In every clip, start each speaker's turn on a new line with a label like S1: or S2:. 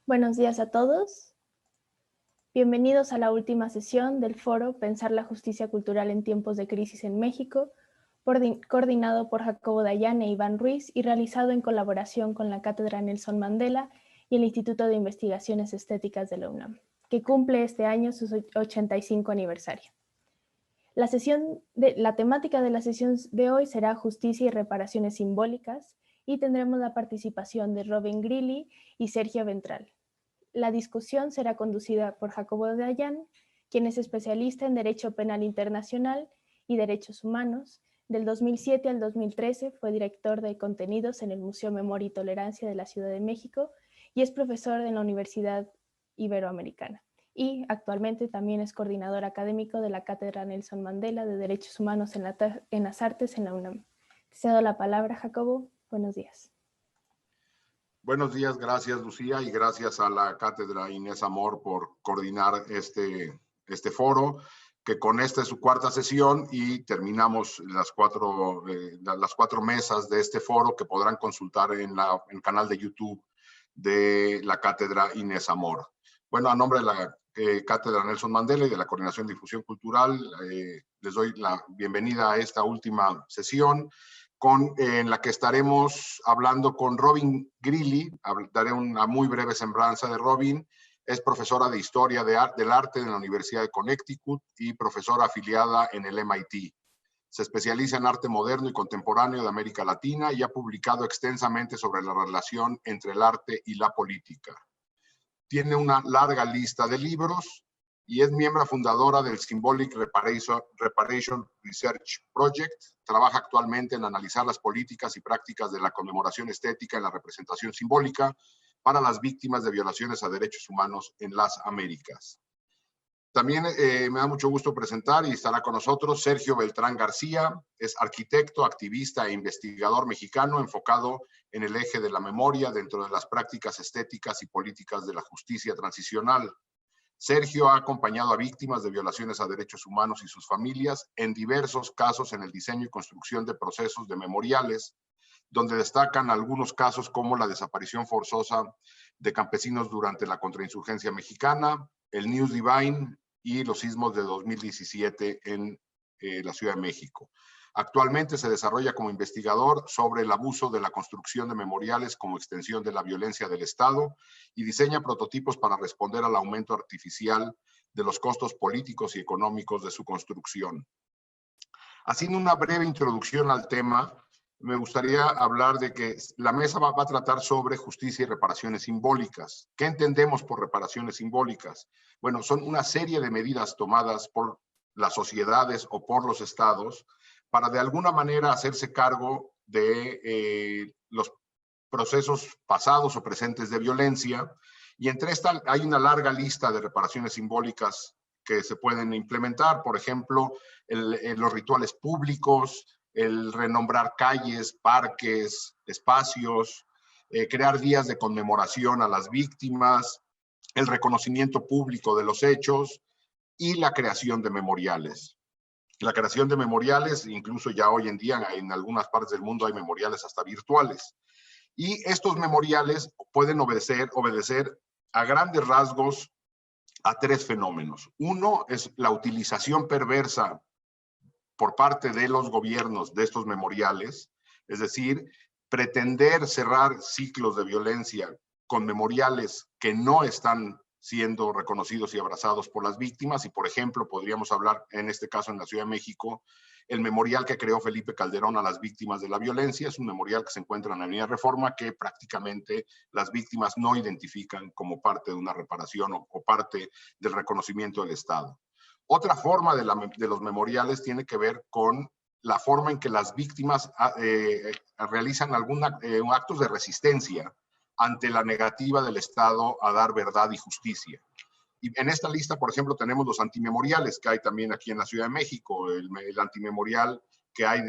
S1: Buenos días a todos. Bienvenidos a la última sesión del foro Pensar la justicia cultural en tiempos de crisis en México, coordinado por Jacobo Dayan e Iván Ruiz y realizado en colaboración con la Cátedra Nelson Mandela y el Instituto de Investigaciones Estéticas de la UNAM, que cumple este año su 85 aniversario. La temática de la sesión de hoy será justicia y reparaciones simbólicas y tendremos la participación de Robin Greeley y Sergio Ventral. La discusión será conducida por Jacobo Dayan, quien es especialista en Derecho Penal Internacional y Derechos Humanos. Del 2007 al 2013 fue director de contenidos en el Museo Memoria y Tolerancia de la Ciudad de México y es profesor en la Universidad Iberoamericana. Y actualmente también es coordinador académico de la Cátedra Nelson Mandela de Derechos Humanos en las Artes en la UNAM. Te cedo la palabra, Jacobo. Buenos días.
S2: Buenos días, gracias Lucía y gracias a la Cátedra Inés Amor por coordinar este foro, que con esta es su cuarta sesión y terminamos las cuatro mesas de este foro que podrán consultar en el canal de YouTube de la Cátedra Inés Amor. Bueno, a nombre de la Cátedra Nelson Mandela y de la Coordinación de Difusión Cultural, les doy la bienvenida a esta última sesión, en la que estaremos hablando con Robin Greeley. Daré una muy breve semblanza de Robin. Es profesora de Historia del Arte en la Universidad de Connecticut y profesora afiliada en el MIT. Se especializa en arte moderno y contemporáneo de América Latina y ha publicado extensamente sobre la relación entre el arte y la política. Tiene una larga lista de libros y es miembro fundadora del Symbolic Reparation Research Project. Trabaja actualmente en analizar las políticas y prácticas de la conmemoración estética en la representación simbólica para las víctimas de violaciones a derechos humanos en las Américas. También me da mucho gusto presentar y estará con nosotros Sergio Beltrán García. Es arquitecto, activista e investigador mexicano enfocado en el eje de la memoria dentro de las prácticas estéticas y políticas de la justicia transicional. Sergio ha acompañado a víctimas de violaciones a derechos humanos y sus familias en diversos casos en el diseño y construcción de procesos de memoriales, donde destacan algunos casos como la desaparición forzosa de campesinos durante la contrainsurgencia mexicana, el News Divine y los sismos de 2017 en la Ciudad de México. Actualmente se desarrolla como investigador sobre el abuso de la construcción de memoriales como extensión de la violencia del Estado y diseña prototipos para responder al aumento artificial de los costos políticos y económicos de su construcción. Haciendo una breve introducción al tema, me gustaría hablar de que la mesa va a tratar sobre justicia y reparaciones simbólicas. ¿Qué entendemos por reparaciones simbólicas? Bueno, son una serie de medidas tomadas por las sociedades o por los estados para de alguna manera hacerse cargo de los procesos pasados o presentes de violencia. Y entre esta hay una larga lista de reparaciones simbólicas que se pueden implementar. Por ejemplo, los rituales públicos, el renombrar calles, parques, espacios, crear días de conmemoración a las víctimas, el reconocimiento público de los hechos y la creación de memoriales. La creación de memoriales, incluso ya hoy en día en algunas partes del mundo hay memoriales hasta virtuales. Y estos memoriales pueden obedecer a grandes rasgos a tres fenómenos. Uno es la utilización perversa por parte de los gobiernos de estos memoriales, es decir, pretender cerrar ciclos de violencia con memoriales que no están siendo reconocidos y abrazados por las víctimas. Y, por ejemplo, podríamos hablar, en este caso en la Ciudad de México, el memorial que creó Felipe Calderón a las víctimas de la violencia. Es un memorial que se encuentra en la Avenida Reforma que prácticamente las víctimas no identifican como parte de una reparación o parte del reconocimiento del Estado. Otra forma de los memoriales tiene que ver con la forma en que las víctimas realizan actos de resistencia ante la negativa del Estado a dar verdad y justicia. Y en esta lista, por ejemplo, tenemos los antimemoriales que hay también aquí en la Ciudad de México, el antimemorial que hay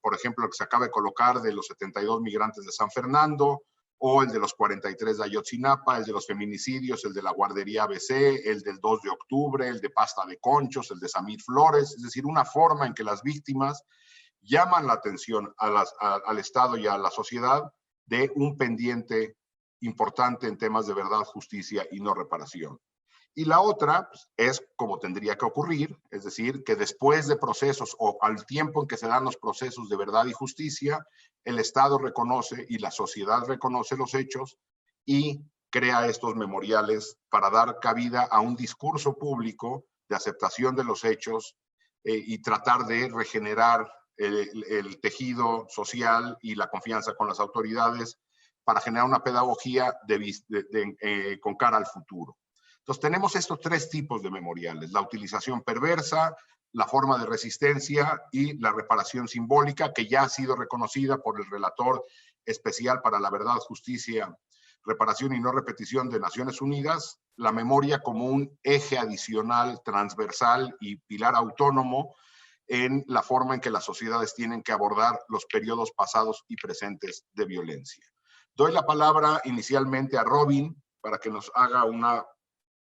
S2: por ejemplo, el que se acaba de colocar de los 72 migrantes de San Fernando, o el de los 43 de Ayotzinapa, el de los feminicidios, el de la guardería ABC, el del 2 de octubre, el de Pasta de Conchos, el de Samir Flores, es decir, una forma en que las víctimas llaman la atención al Estado y a la sociedad de un pendiente importante en temas de verdad, justicia y no reparación. Y la otra pues, es como tendría que ocurrir, es decir, que después de procesos o al tiempo en que se dan los procesos de verdad y justicia, el Estado reconoce y la sociedad reconoce los hechos y crea estos memoriales para dar cabida a un discurso público de aceptación de los hechos y tratar de regenerar el tejido social y la confianza con las autoridades para generar una pedagogía con cara al futuro. Entonces tenemos estos tres tipos de memoriales: la utilización perversa, la forma de resistencia y la reparación simbólica, que ya ha sido reconocida por el relator especial para la verdad, justicia, reparación y no repetición de Naciones Unidas, la memoria como un eje adicional, transversal y pilar autónomo en la forma en que las sociedades tienen que abordar los periodos pasados y presentes de violencia. Doy la palabra inicialmente a Robin para que nos haga una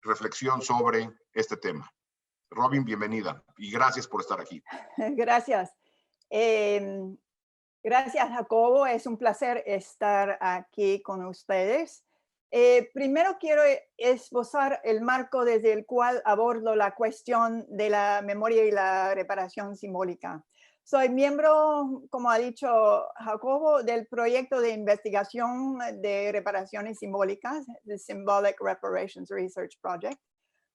S2: reflexión sobre este tema. Robin, bienvenida y gracias por estar aquí.
S3: Gracias. Gracias, Jacobo. Es un placer estar aquí con ustedes. Primero quiero esbozar el marco desde el cual abordo la cuestión de la memoria y la reparación simbólica. Soy miembro, como ha dicho Jacobo, del proyecto de investigación de reparaciones simbólicas, the Symbolic Reparations Research Project,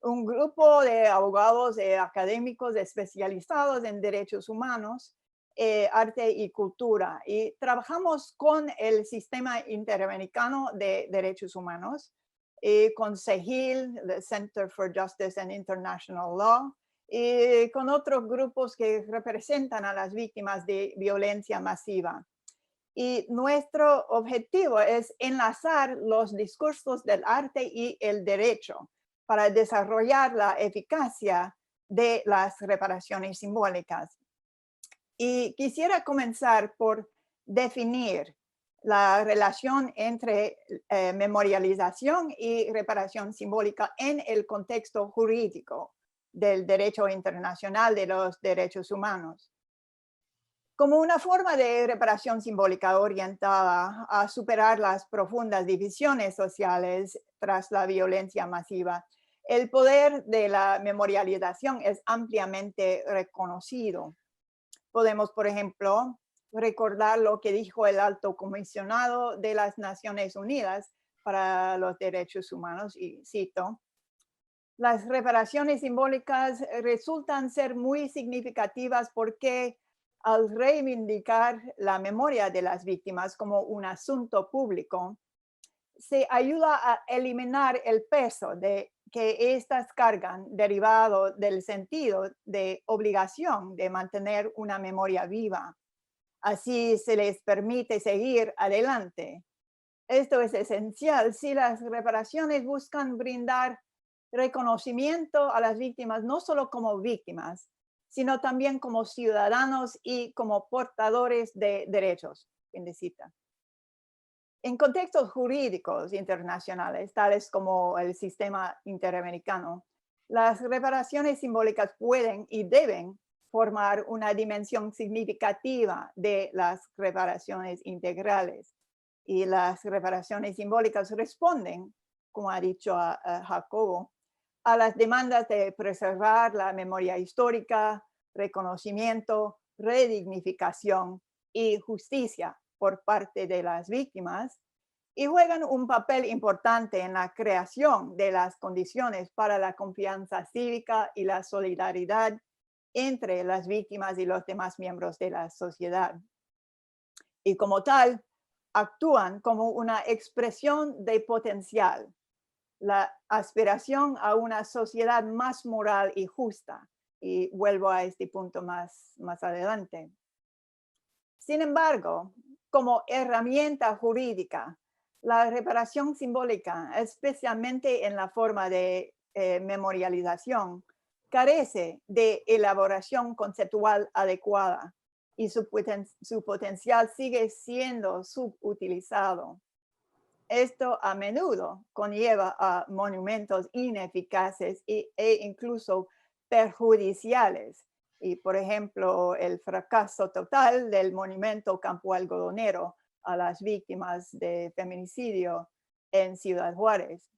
S3: un grupo de abogados académicos especializados en derechos humanos, arte y cultura. Y trabajamos con el Sistema Interamericano de Derechos Humanos, con CEGIL, the Center for Justice and International Law, y con otros grupos que representan a las víctimas de violencia masiva. Y nuestro objetivo es enlazar los discursos del arte y el derecho para desarrollar la eficacia de las reparaciones simbólicas. Y quisiera comenzar por definir la relación entre memorialización y reparación simbólica en el contexto jurídico del derecho internacional de los derechos humanos. Como una forma de reparación simbólica orientada a superar las profundas divisiones sociales tras la violencia masiva, el poder de la memorialización es ampliamente reconocido. Podemos, por ejemplo, recordar lo que dijo el Alto Comisionado de las Naciones Unidas para los Derechos Humanos, y cito: las reparaciones simbólicas resultan ser muy significativas porque al reivindicar la memoria de las víctimas como un asunto público, se ayuda a eliminar el peso que éstas cargan derivado del sentido de obligación de mantener una memoria viva. Así se les permite seguir adelante. Esto es esencial si las reparaciones buscan brindar reconocimiento a las víctimas, no solo como víctimas, sino también como ciudadanos y como portadores de derechos. Fin de cita. En contextos jurídicos internacionales, tales como el sistema interamericano, las reparaciones simbólicas pueden y deben formar una dimensión significativa de las reparaciones integrales. Y las reparaciones simbólicas responden, como ha dicho Jacobo, a las demandas de preservar la memoria histórica, reconocimiento, redignificación y justicia por parte de las víctimas, y juegan un papel importante en la creación de las condiciones para la confianza cívica y la solidaridad entre las víctimas y los demás miembros de la sociedad. Y como tal, actúan como una expresión de potencial, la aspiración a una sociedad más moral y justa. Y vuelvo a este punto más adelante. Sin embargo, como herramienta jurídica, la reparación simbólica, especialmente en la forma de memorialización, carece de elaboración conceptual adecuada y su potencial sigue siendo subutilizado. Esto a menudo conlleva a monumentos ineficaces e incluso perjudiciales. Y, por ejemplo, el fracaso total del monumento Campo Algodonero a las víctimas de feminicidio en Ciudad Juárez,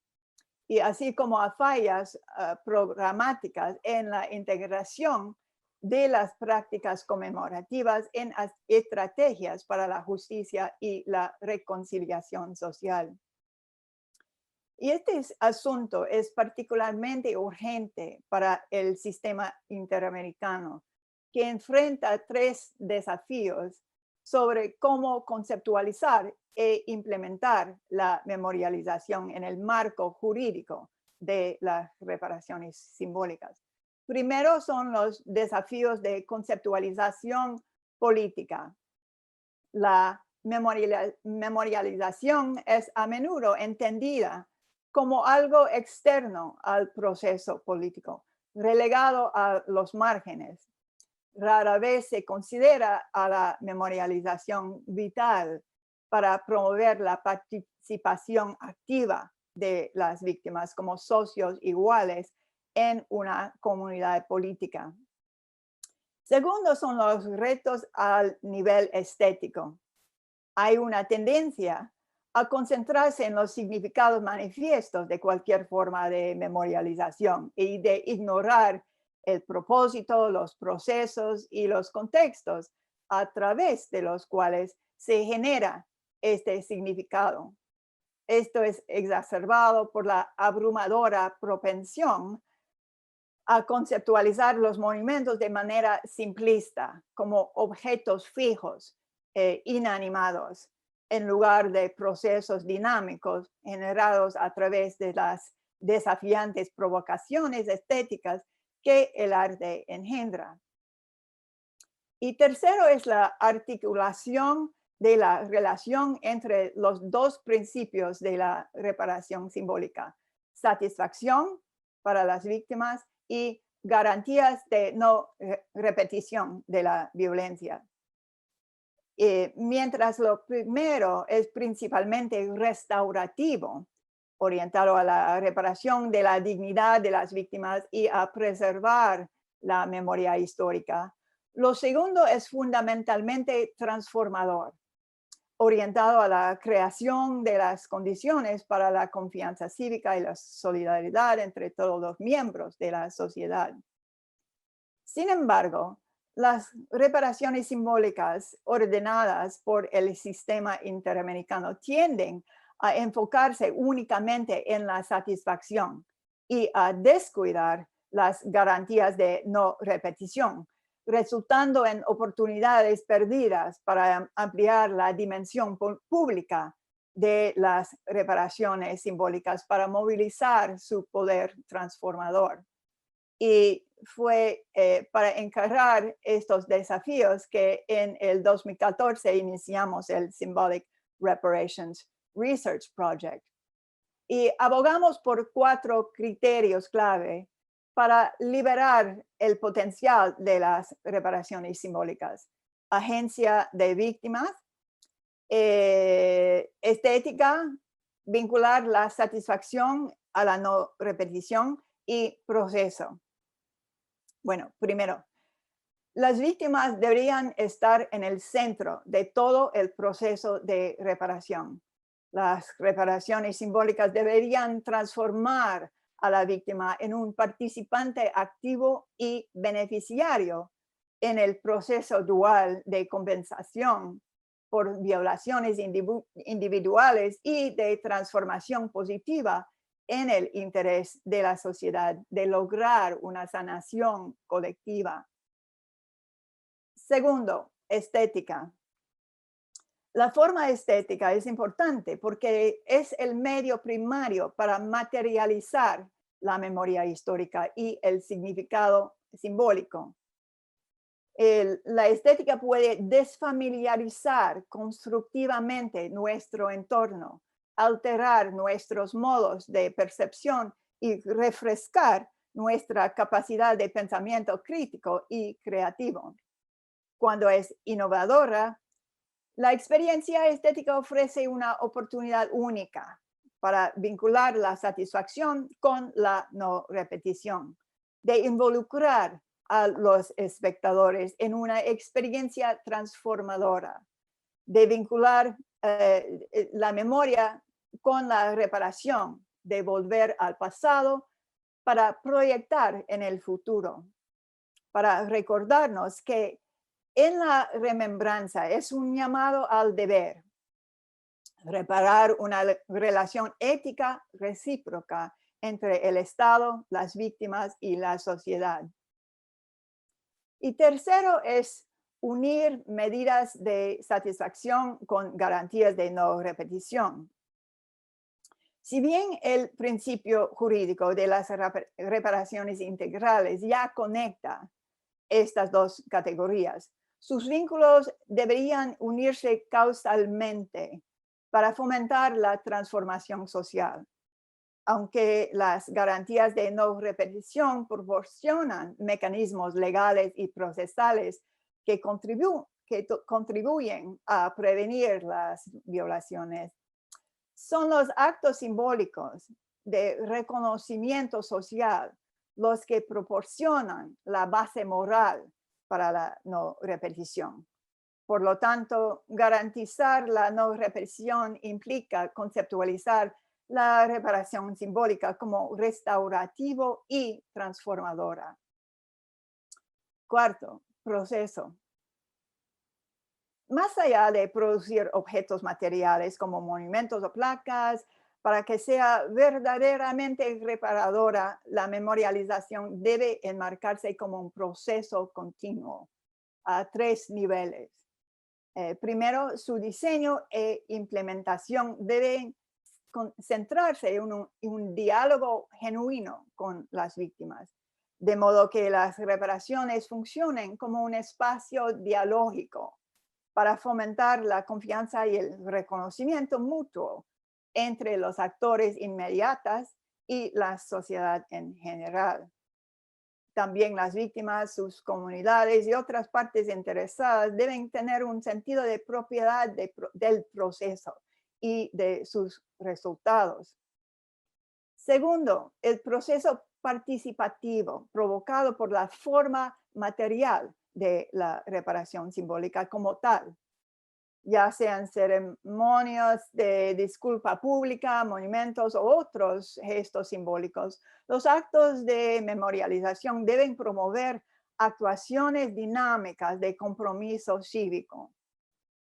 S3: y así como a fallas programáticas en la integración de las prácticas conmemorativas en estrategias para la justicia y la reconciliación social. Y este asunto es particularmente urgente para el sistema interamericano, que enfrenta 3 desafíos sobre cómo conceptualizar e implementar la memorialización en el marco jurídico de las reparaciones simbólicas. Primero son los desafíos de conceptualización política. La memorialización es a menudo entendida como algo externo al proceso político, relegado a los márgenes. Rara vez se considera a la memorialización vital para promover la participación activa de las víctimas como socios iguales en una comunidad política. Segundo son los retos al nivel estético. Hay una tendencia a concentrarse en los significados manifiestos de cualquier forma de memorialización y de ignorar el propósito, los procesos y los contextos a través de los cuales se genera este significado. Esto es exacerbado por la abrumadora propensión a conceptualizar los monumentos de manera simplista, como objetos fijos, inanimados, en lugar de procesos dinámicos generados a través de las desafiantes provocaciones estéticas que el arte engendra. Y tercero es la articulación de la relación entre los 2 principios de la reparación simbólica: satisfacción para las víctimas y garantías de no repetición de la violencia. Mientras lo primero es principalmente restaurativo, orientado a la reparación de la dignidad de las víctimas y a preservar la memoria histórica, lo segundo es fundamentalmente transformador, orientado a la creación de las condiciones para la confianza cívica y la solidaridad entre todos los miembros de la sociedad. Sin embargo, las reparaciones simbólicas ordenadas por el sistema interamericano tienden a enfocarse únicamente en la satisfacción y a descuidar las garantías de no repetición, resultando en oportunidades perdidas para ampliar la dimensión pública de las reparaciones simbólicas para movilizar su poder transformador. Y fue para encarar estos desafíos que en el 2014 iniciamos el Symbolic Reparations Research Project. Y abogamos por 4 criterios clave para liberar el potencial de las reparaciones simbólicas: agencia de víctimas, estética, vincular la satisfacción a la no repetición y proceso. Bueno, primero, las víctimas deberían estar en el centro de todo el proceso de reparación. Las reparaciones simbólicas deberían transformar a la víctima en un participante activo y beneficiario en el proceso dual de compensación por violaciones individuales y de transformación positiva en el interés de la sociedad de lograr una sanación colectiva. Segundo, estética. La forma estética es importante porque es el medio primario para materializar la memoria histórica y el significado simbólico. La estética puede desfamiliarizar constructivamente nuestro entorno, alterar nuestros modos de percepción y refrescar nuestra capacidad de pensamiento crítico y creativo. Cuando es innovadora, la experiencia estética ofrece una oportunidad única para vincular la satisfacción con la no repetición, de involucrar a los espectadores en una experiencia transformadora, de vincular la memoria con la reparación, de volver al pasado para proyectar en el futuro, para recordarnos que en la remembranza es un llamado al deber, reparar una relación ética recíproca entre el Estado, las víctimas y la sociedad. Y tercero es unir medidas de satisfacción con garantías de no repetición. Si bien el principio jurídico de las reparaciones integrales ya conecta estas dos categorías, sus vínculos deberían unirse causalmente para fomentar la transformación social. Aunque las garantías de no repetición proporcionan mecanismos legales y procesales que contribuyen a prevenir las violaciones, son los actos simbólicos de reconocimiento social los que proporcionan la base moral para la no repetición. Por lo tanto, garantizar la no repetición implica conceptualizar la reparación simbólica como restaurativo y transformadora. Cuarto, proceso. Más allá de producir objetos materiales como monumentos o placas, para que sea verdaderamente reparadora, la memorialización debe enmarcarse como un proceso continuo a 3 niveles. Primero, su diseño e implementación deben centrarse en un diálogo genuino con las víctimas, de modo que las reparaciones funcionen como un espacio dialógico para fomentar la confianza y el reconocimiento mutuo entre los actores inmediatos y la sociedad en general. También las víctimas, sus comunidades y otras partes interesadas deben tener un sentido de propiedad del proceso y de sus resultados. Segundo, el proceso participativo provocado por la forma material de la reparación simbólica como tal, ya sean ceremonias de disculpa pública, monumentos o otros gestos simbólicos. Los actos de memorialización deben promover actuaciones dinámicas de compromiso cívico.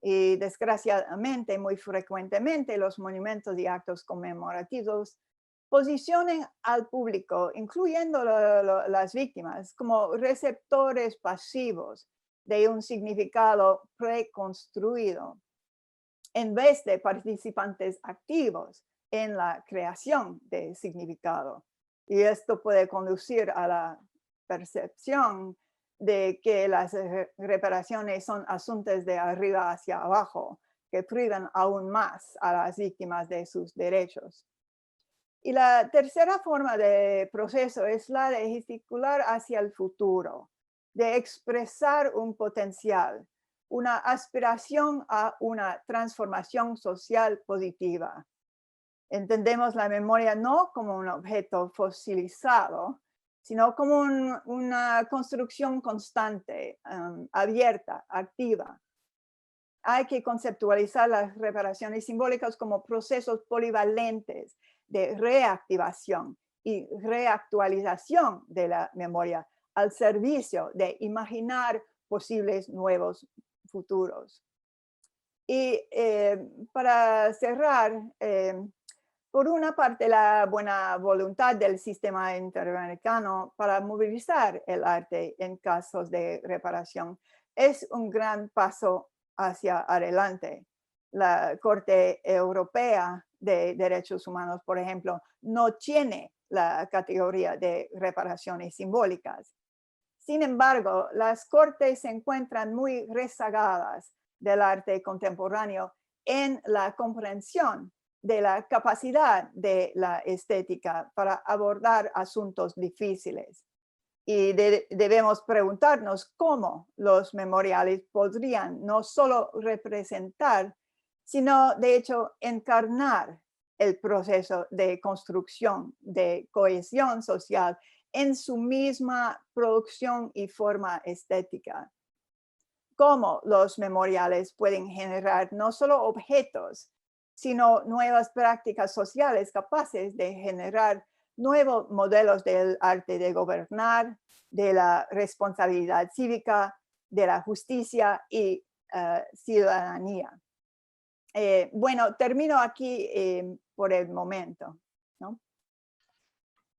S3: Y desgraciadamente, muy frecuentemente, los monumentos y actos conmemorativos posicionan al público, incluyendo las víctimas, como receptores pasivos de un significado preconstruido, en vez de participantes activos en la creación de significado. Y esto puede conducir a la percepción de que las reparaciones son asuntos de arriba hacia abajo, que privan aún más a las víctimas de sus derechos. Y la tercera forma de proceso es la de gesticular hacia el futuro, de expresar un potencial, una aspiración a una transformación social positiva. Entendemos la memoria no como un objeto fosilizado, sino como una construcción constante, abierta, activa. Hay que conceptualizar las reparaciones simbólicas como procesos polivalentes de reactivación y reactualización de la memoria al servicio de imaginar posibles nuevos futuros. Y para cerrar, por una parte, la buena voluntad del sistema interamericano para movilizar el arte en casos de reparación es un gran paso hacia adelante. La Corte Europea de Derechos Humanos, por ejemplo, no tiene la categoría de reparaciones simbólicas. Sin embargo, las cortes se encuentran muy rezagadas del arte contemporáneo en la comprensión de la capacidad de la estética para abordar asuntos difíciles. Y debemos preguntarnos cómo los memoriales podrían no solo representar, sino de hecho encarnar el proceso de construcción de cohesión social en su misma producción y forma estética. Cómo los memoriales pueden generar no solo objetos, sino nuevas prácticas sociales capaces de generar nuevos modelos del arte de gobernar, de la responsabilidad cívica, de la justicia y ciudadanía. Bueno, termino aquí por el momento, ¿no?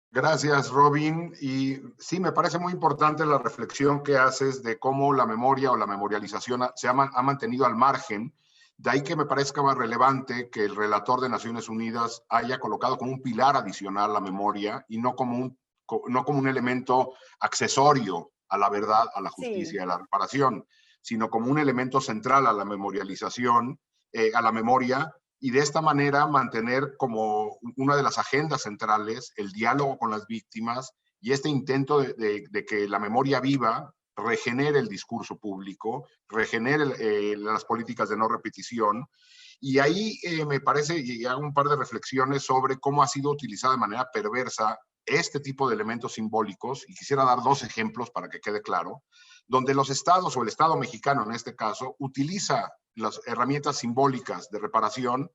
S2: Gracias, Robin. Y sí, me parece muy importante la reflexión que haces de cómo la memoria o la memorialización ha mantenido al margen. De ahí que me parezca más relevante que el relator de Naciones Unidas haya colocado como un pilar adicional la memoria y no como un elemento accesorio a la verdad, a la justicia,
S3: Sí.
S2: a la reparación, sino como un elemento central a la memorialización, a la memoria, y de esta manera mantener como una de las agendas centrales el diálogo con las víctimas y este intento de que la memoria viva regenere el discurso público, regenere las políticas de no repetición. Y ahí me parece, y hago un par de reflexiones sobre cómo ha sido utilizada de manera perversa este tipo de elementos simbólicos, y quisiera dar dos ejemplos para que quede claro, donde los estados, o el Estado mexicano en este caso, utiliza las herramientas simbólicas de reparación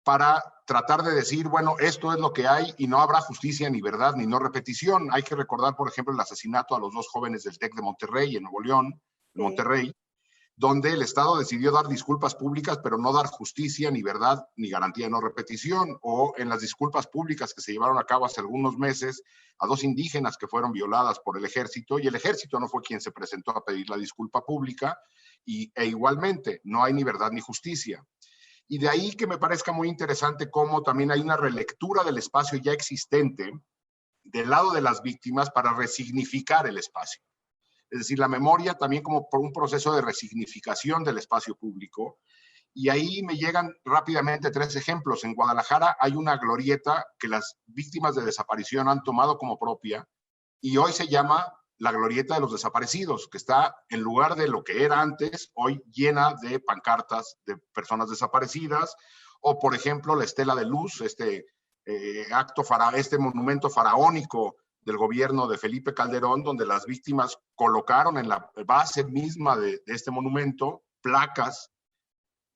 S2: para tratar de decir, bueno, esto es lo que hay y no habrá justicia ni verdad ni no repetición. Hay que recordar, por ejemplo, el asesinato a los dos jóvenes del TEC de Monterrey, en Nuevo León, en Monterrey, donde el Estado decidió dar disculpas públicas, pero no dar justicia, ni verdad, ni garantía de no repetición, o en las disculpas públicas que se llevaron a cabo hace algunos meses a dos indígenas que fueron violadas por el ejército, y el ejército no fue quien se presentó a pedir la disculpa pública, e igualmente no hay ni verdad ni justicia. Y de ahí que me parezca muy interesante cómo también hay una relectura del espacio ya existente del lado de las víctimas para resignificar el espacio. Es decir, la memoria también como por un proceso de resignificación del espacio público. Y ahí me llegan rápidamente tres ejemplos. En Guadalajara hay una glorieta que las víctimas de desaparición han tomado como propia y hoy se llama la glorieta de los desaparecidos, que está en lugar de lo que era antes, hoy llena de pancartas de personas desaparecidas, o por ejemplo la estela de luz, este monumento faraónico del gobierno de Felipe Calderón, donde las víctimas colocaron en la base misma de este monumento placas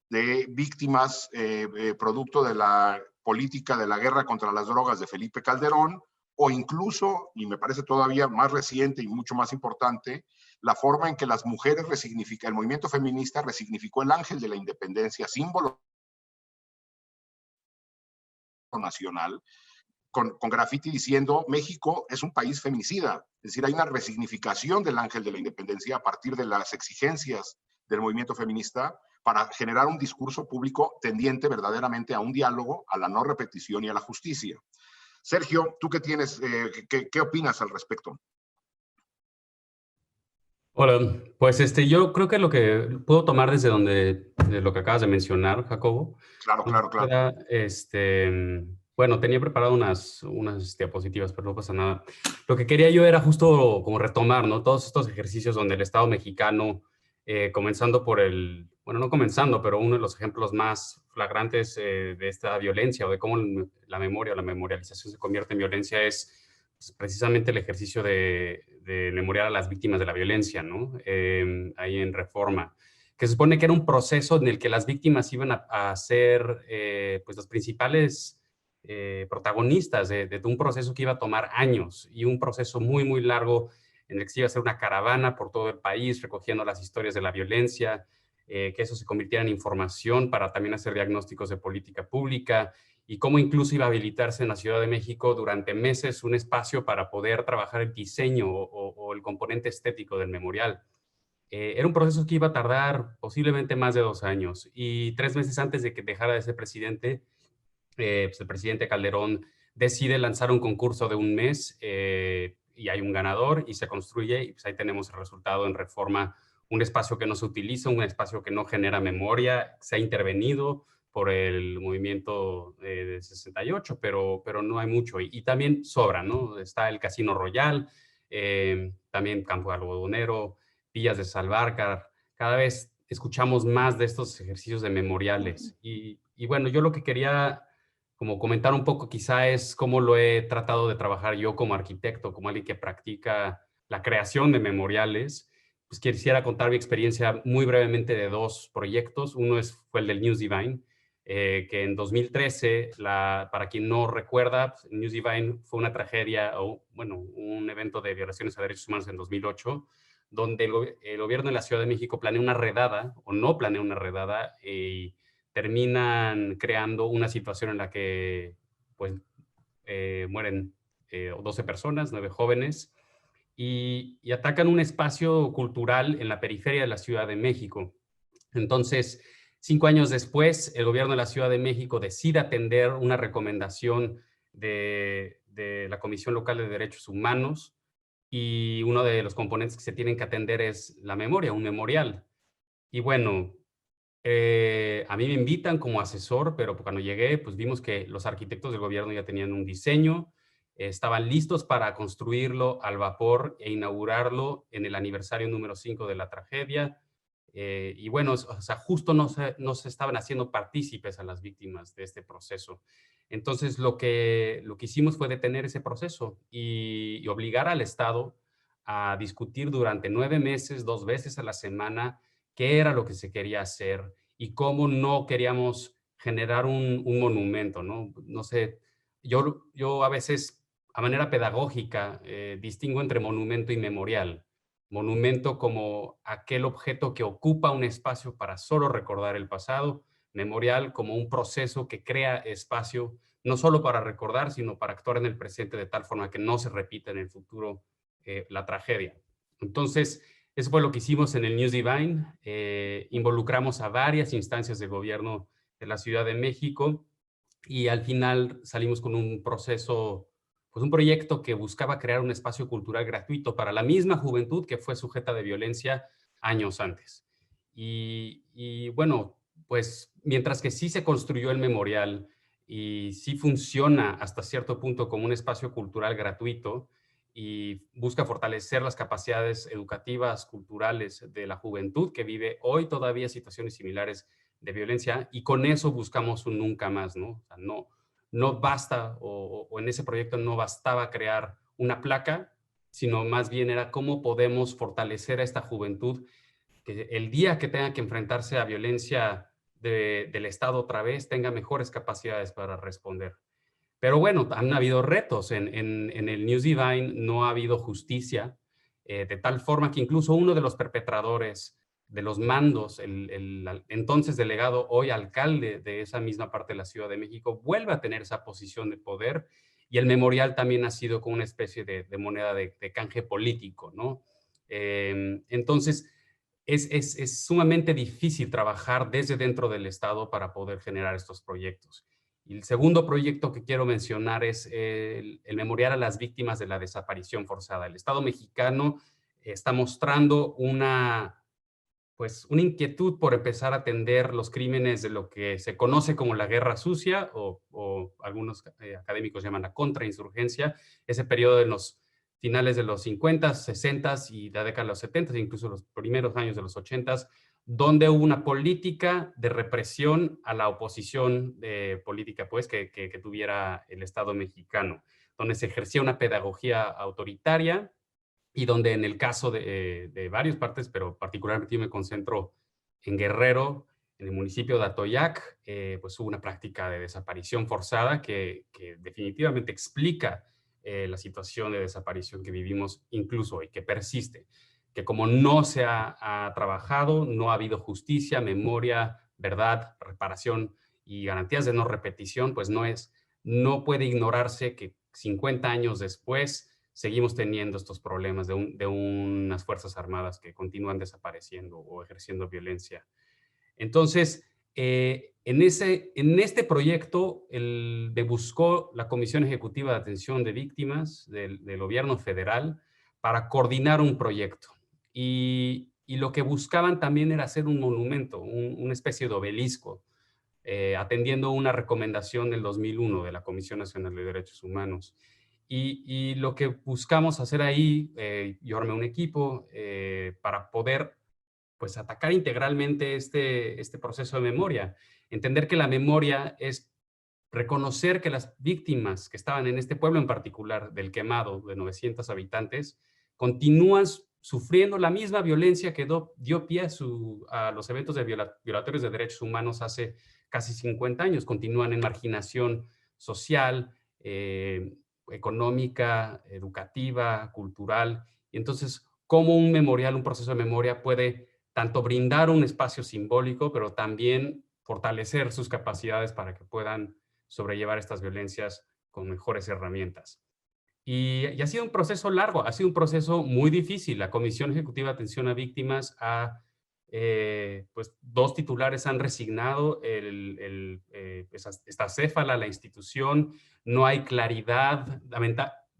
S2: de víctimas producto de la política de la guerra contra las drogas de Felipe Calderón, o incluso, y me parece todavía más reciente y mucho más importante, la forma en que las mujeres el movimiento feminista resignificó el ángel de la independencia, símbolo nacional, con graffiti diciendo México es un país feminicida. Es decir, hay una resignificación del ángel de la independencia a partir de las exigencias del movimiento feminista para generar un discurso público tendiente verdaderamente a un diálogo, a la no repetición y a la justicia. Sergio, ¿tú qué tienes? ¿Qué opinas al respecto?
S4: Hola, pues yo creo que lo que puedo tomar de lo que acabas de mencionar, Jacobo,
S2: Claro.
S4: era, bueno, tenía preparado unas diapositivas, pero no pasa nada. Lo que quería yo era justo como retomar, ¿no? Todos estos ejercicios donde el Estado mexicano, comenzando bueno, no comenzando, pero uno de los ejemplos más flagrantes de esta violencia o de cómo la memoria o la memorialización se convierte en violencia es pues, precisamente el ejercicio de memoriar a las víctimas de la violencia, ¿no? Ahí en Reforma, que se supone que era un proceso en el que las víctimas iban a ser pues los principales protagonistas de un proceso que iba a tomar años y un proceso muy, muy largo en el que se iba a hacer una caravana por todo el país recogiendo las historias de la violencia, que eso se convirtiera en información para también hacer diagnósticos de política pública y cómo incluso iba a habilitarse en la Ciudad de México durante meses un espacio para poder trabajar el diseño o el componente estético del memorial. Era un proceso que iba a tardar posiblemente más de 2 años y 3 meses antes de que dejara de ser presidente, pues el presidente Calderón decide lanzar un concurso de un mes y hay un ganador y se construye y pues ahí tenemos el resultado en Reforma, un espacio que no se utiliza, un espacio que no genera memoria, se ha intervenido por el movimiento de 68, pero no hay mucho y también sobra, ¿no? Está el Casino Royal, también Campo Algodonero, Villas de Salvarcar, cada vez escuchamos más de estos ejercicios de memoriales y bueno, yo lo que quería como comentar un poco quizá es cómo lo he tratado de trabajar yo como arquitecto, como alguien que practica la creación de memoriales. Pues quisiera contar mi experiencia muy brevemente de 2 proyectos. Uno fue el del News Divine, que en 2013, para quien no recuerda, News Divine fue una tragedia, o bueno, un evento de violaciones a derechos humanos en 2008, donde el gobierno de la Ciudad de México planea una redada, o no planea una redada, y terminan creando una situación en la que pues, mueren 12 personas, 9 jóvenes, y atacan un espacio cultural en la periferia de la Ciudad de México. Entonces, 5 años después, el gobierno de la Ciudad de México decide atender una recomendación de la Comisión Local de Derechos Humanos, y uno de los componentes que se tienen que atender es la memoria, un memorial. Y bueno, a mí me invitan como asesor, pero cuando llegué, pues vimos que los arquitectos del gobierno ya tenían un diseño, estaban listos para construirlo al vapor e inaugurarlo en el aniversario número 5 de la tragedia. Y bueno, o sea, justo no se estaban haciendo partícipes a las víctimas de este proceso. Entonces, lo que hicimos fue detener ese proceso y obligar al Estado a discutir durante 9 meses, 2 veces a la semana, qué era lo que se quería hacer y cómo no queríamos generar un monumento, ¿no? No sé, yo a veces, a manera pedagógica, distingo entre monumento y memorial. Monumento como aquel objeto que ocupa un espacio para solo recordar el pasado, memorial como un proceso que crea espacio no solo para recordar, sino para actuar en el presente de tal forma que no se repita en el futuro la tragedia. Entonces, eso fue lo que hicimos en el News Divine. Involucramos a varias instancias de gobierno de la Ciudad de México y al final salimos con un proceso, pues un proyecto que buscaba crear un espacio cultural gratuito para la misma juventud que fue sujeta de violencia años antes. Y bueno, pues mientras que sí se construyó el memorial y sí funciona hasta cierto punto como un espacio cultural gratuito, y busca fortalecer las capacidades educativas, culturales de la juventud que vive hoy todavía situaciones similares de violencia, y con eso buscamos un nunca más, ¿no? O sea, no basta, o en ese proyecto no bastaba crear una placa, sino más bien era cómo podemos fortalecer a esta juventud que el día que tenga que enfrentarse a violencia del Estado otra vez, tenga mejores capacidades para responder. Pero bueno, han habido retos. En el News Divine no ha habido justicia, de tal forma que incluso uno de los perpetradores de los mandos, el entonces delegado, hoy alcalde de esa misma parte de la Ciudad de México, vuelve a tener esa posición de poder, y el memorial también ha sido como una especie de moneda de canje político, ¿no? Entonces, es sumamente difícil trabajar desde dentro del Estado para poder generar estos proyectos. Y el segundo proyecto que quiero mencionar es el memorial a las víctimas de la desaparición forzada. El Estado mexicano está mostrando una inquietud por empezar a atender los crímenes de lo que se conoce como la guerra sucia, o algunos académicos llaman la contrainsurgencia, ese periodo de los finales de los 50, 60 y la década de los 70, incluso los primeros años de los 80, donde hubo una política de represión a la oposición política que tuviera el Estado mexicano, donde se ejercía una pedagogía autoritaria, y donde en el caso de varias partes, pero particularmente yo me concentro en Guerrero, en el municipio de Atoyac, pues hubo una práctica de desaparición forzada que definitivamente explica la situación de desaparición que vivimos incluso hoy, que persiste, que como no se ha trabajado, no ha habido justicia, memoria, verdad, reparación y garantías de no repetición, pues no puede ignorarse que 50 años después seguimos teniendo estos problemas de unas Fuerzas Armadas que continúan desapareciendo o ejerciendo violencia. Entonces, en este proyecto me buscó la Comisión Ejecutiva de Atención de Víctimas del Gobierno Federal para coordinar un proyecto. Y lo que buscaban también era hacer un monumento, una especie de obelisco, atendiendo una recomendación del 2001 de la Comisión Nacional de Derechos Humanos. Y lo que buscamos hacer ahí, yo armé un equipo para poder pues atacar integralmente este proceso de memoria. Entender que la memoria es reconocer que las víctimas que estaban en este pueblo en particular del Quemado, de 900 habitantes, continúan sufriendo la misma violencia que dio pie a los eventos de violatorios de derechos humanos hace casi 50 años. Continúan en marginación social, económica, educativa, cultural. Y entonces, ¿cómo un memorial, un proceso de memoria puede tanto brindar un espacio simbólico, pero también fortalecer sus capacidades para que puedan sobrellevar estas violencias con mejores herramientas? Y ha sido un proceso largo, ha sido un proceso muy difícil. La Comisión Ejecutiva de Atención a Víctimas pues 2 titulares han resignado, está acéfala la institución, no hay claridad.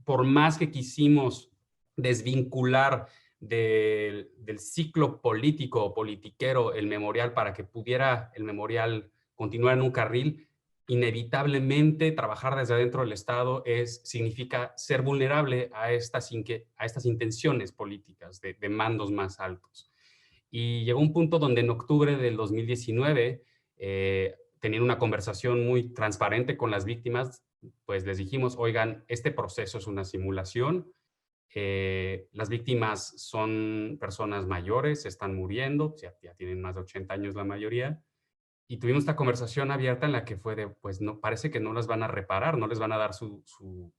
S4: Por más que quisimos desvincular del ciclo político o politiquero el memorial para que pudiera el memorial continuar en un carril, inevitablemente trabajar desde adentro del Estado significa ser vulnerable a estas intenciones políticas de mandos más altos. Y llegó un punto donde en octubre del 2019, teniendo una conversación muy transparente con las víctimas, pues les dijimos, oigan, este proceso es una simulación, las víctimas son personas mayores, están muriendo, ya tienen más de 80 años la mayoría, y tuvimos esta conversación abierta en la que fue de, pues no, parece que no las van a reparar, no les van a dar su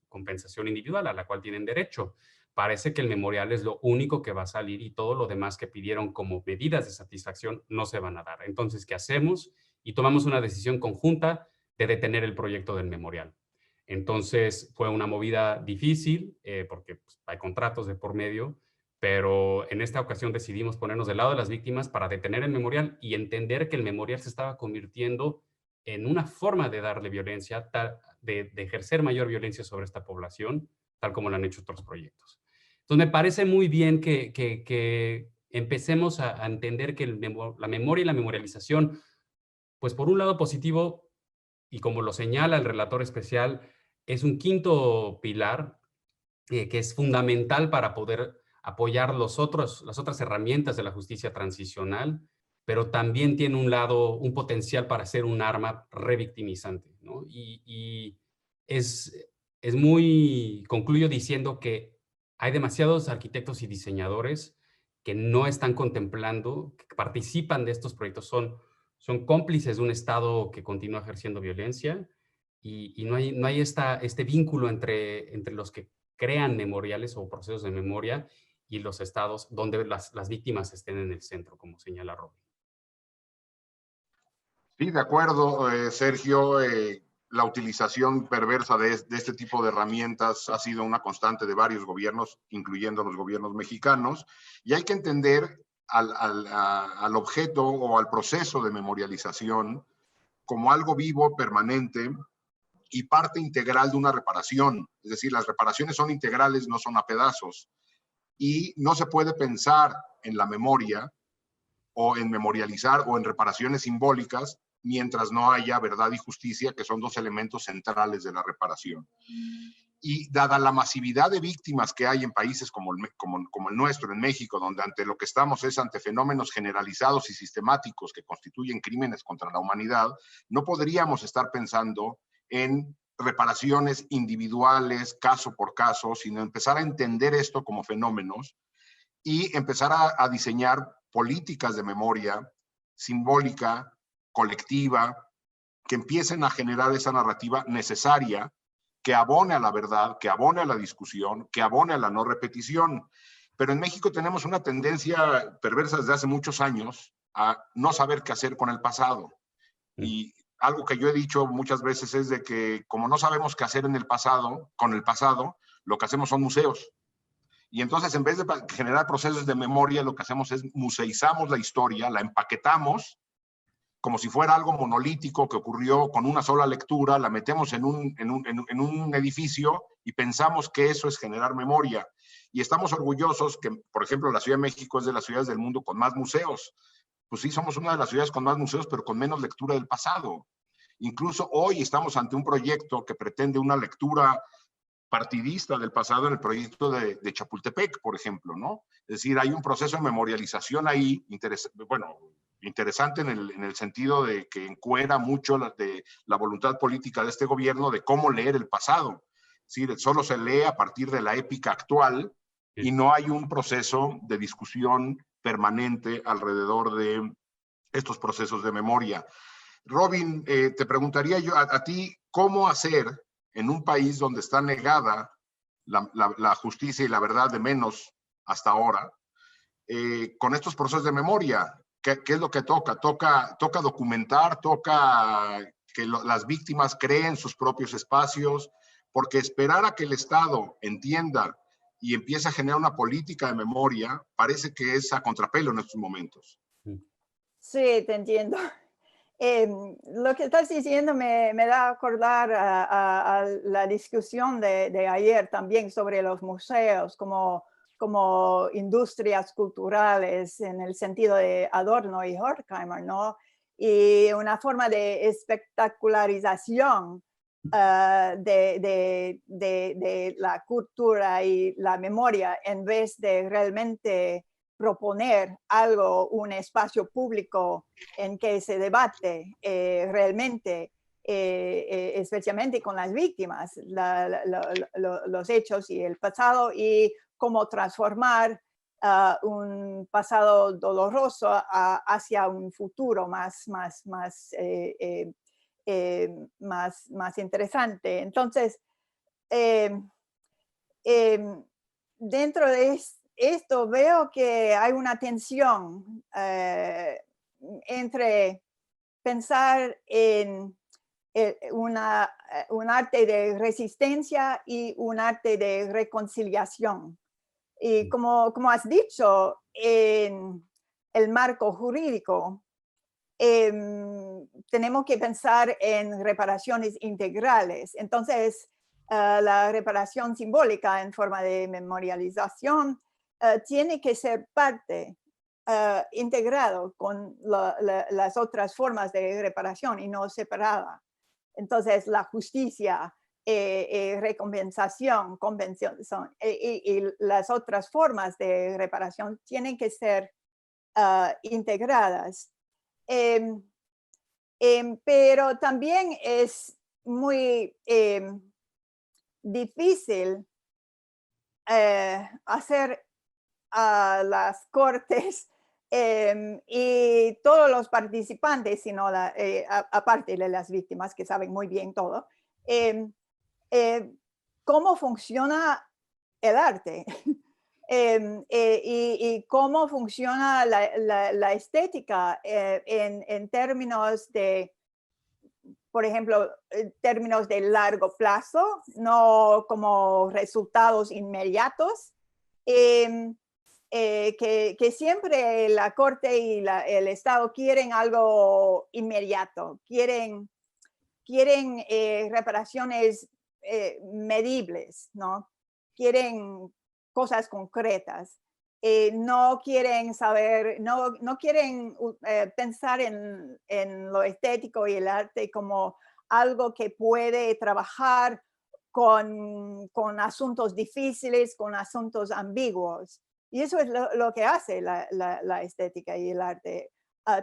S4: compensación individual a la cual tienen derecho. Parece que el memorial es lo único que va a salir y todo lo demás que pidieron como medidas de satisfacción no se van a dar. Entonces, ¿qué hacemos? Y tomamos una decisión conjunta de detener el proyecto del memorial. Entonces, fue una movida difícil porque pues, hay contratos de por medio, pero en esta ocasión decidimos ponernos del lado de las víctimas para detener el memorial y entender que el memorial se estaba convirtiendo en una forma de darle violencia, de ejercer mayor violencia sobre esta población, tal como lo han hecho otros proyectos. Entonces me parece muy bien que empecemos a entender que la memoria y la memorialización, pues por un lado positivo, y como lo señala el relator especial, es un quinto pilar que es fundamental para poder apoyar las otras herramientas de la justicia transicional, pero también tiene un potencial para ser un arma revictimizante, ¿no? Y concluyo diciendo que hay demasiados arquitectos y diseñadores que no están contemplando, que participan de estos proyectos, son cómplices de un Estado que continúa ejerciendo violencia y no hay este vínculo entre los que crean memoriales o procesos de memoria y los estados donde las víctimas estén en el centro, como señala Robin.
S2: Sí, de acuerdo, Sergio. La utilización perversa de este tipo de herramientas ha sido una constante de varios gobiernos, incluyendo los gobiernos mexicanos, y hay que entender al objeto o al proceso de memorialización como algo vivo, permanente y parte integral de una reparación. Es decir, las reparaciones son integrales, no son a pedazos, y no se puede pensar en la memoria o en memorializar o en reparaciones simbólicas mientras no haya verdad y justicia, que son 2 elementos centrales de la reparación. Y dada la masividad de víctimas que hay en países como el nuestro, en México, donde ante lo que estamos es ante fenómenos generalizados y sistemáticos que constituyen crímenes contra la humanidad, no podríamos estar pensando en reparaciones individuales, caso por caso, sino empezar a entender esto como fenómenos y empezar a diseñar políticas de memoria simbólica, colectiva, que empiecen a generar esa narrativa necesaria que abone a la verdad, que abone a la discusión, que abone a la no repetición. Pero en México tenemos una tendencia perversa desde hace muchos años a no saber qué hacer con el pasado. Y algo que yo he dicho muchas veces es de que como no sabemos qué hacer con el pasado, lo que hacemos son museos. Y entonces, en vez de generar procesos de memoria, lo que hacemos es museizamos la historia, la empaquetamos como si fuera algo monolítico que ocurrió con una sola lectura, la metemos en un edificio y pensamos que eso es generar memoria. Y estamos orgullosos que, por ejemplo, la Ciudad de México es de las ciudades del mundo con más museos. Pues sí, somos una de las ciudades con más museos, pero con menos lectura del pasado. Incluso hoy estamos ante un proyecto que pretende una lectura partidista del pasado en el proyecto de Chapultepec, por ejemplo, ¿no? Es decir, hay un proceso de memorialización ahí, interesante en el sentido de que encuera mucho la voluntad política de este gobierno de cómo leer el pasado. Es decir, solo se lee a partir de la épica actual y no hay un proceso de discusión permanente alrededor de estos procesos de memoria. Robin, te preguntaría yo a ti, ¿cómo hacer en un país donde está negada la justicia y la verdad de menos hasta ahora, con estos procesos de memoria? ¿Qué es lo que toca? Toca documentar, toca que las víctimas creen sus propios espacios, porque esperar a que el Estado entienda y empiece a generar una política de memoria parece que es a contrapelo en estos momentos.
S3: Sí, te entiendo. Lo que estás diciendo me da a acordar a la discusión de ayer también sobre los museos como industrias culturales en el sentido de Adorno y Horkheimer, ¿no? Y una forma de espectacularización de la cultura y la memoria en vez de realmente proponer algo, un espacio público en que se debate realmente, especialmente con las víctimas, los hechos y el pasado, y cómo transformar un pasado doloroso hacia un futuro más interesante. Entonces, dentro de esto veo que hay una tensión entre pensar en un arte de resistencia y un arte de reconciliación. Y como has dicho, en el marco jurídico, tenemos que pensar en reparaciones integrales. Entonces, la reparación simbólica en forma de memorialización tiene que ser parte integrado con las otras formas de reparación y no separada. Entonces, la justicia, recompensación, convención y las otras formas de reparación tienen que ser integradas. Pero también es muy difícil hacer a las cortes y todos los participantes, sino aparte de las víctimas que saben muy bien todo, cómo funciona el arte. Y cómo funciona la estética en términos de, por ejemplo, en términos de largo plazo, no como resultados inmediatos, que siempre la Corte y el Estado quieren algo inmediato, quieren reparaciones medibles, ¿no? Quieren cosas concretas. No quieren saber, no quieren pensar en lo estético y el arte como algo que puede trabajar con asuntos difíciles, con asuntos ambiguos. Y eso es lo que hace la estética y el arte,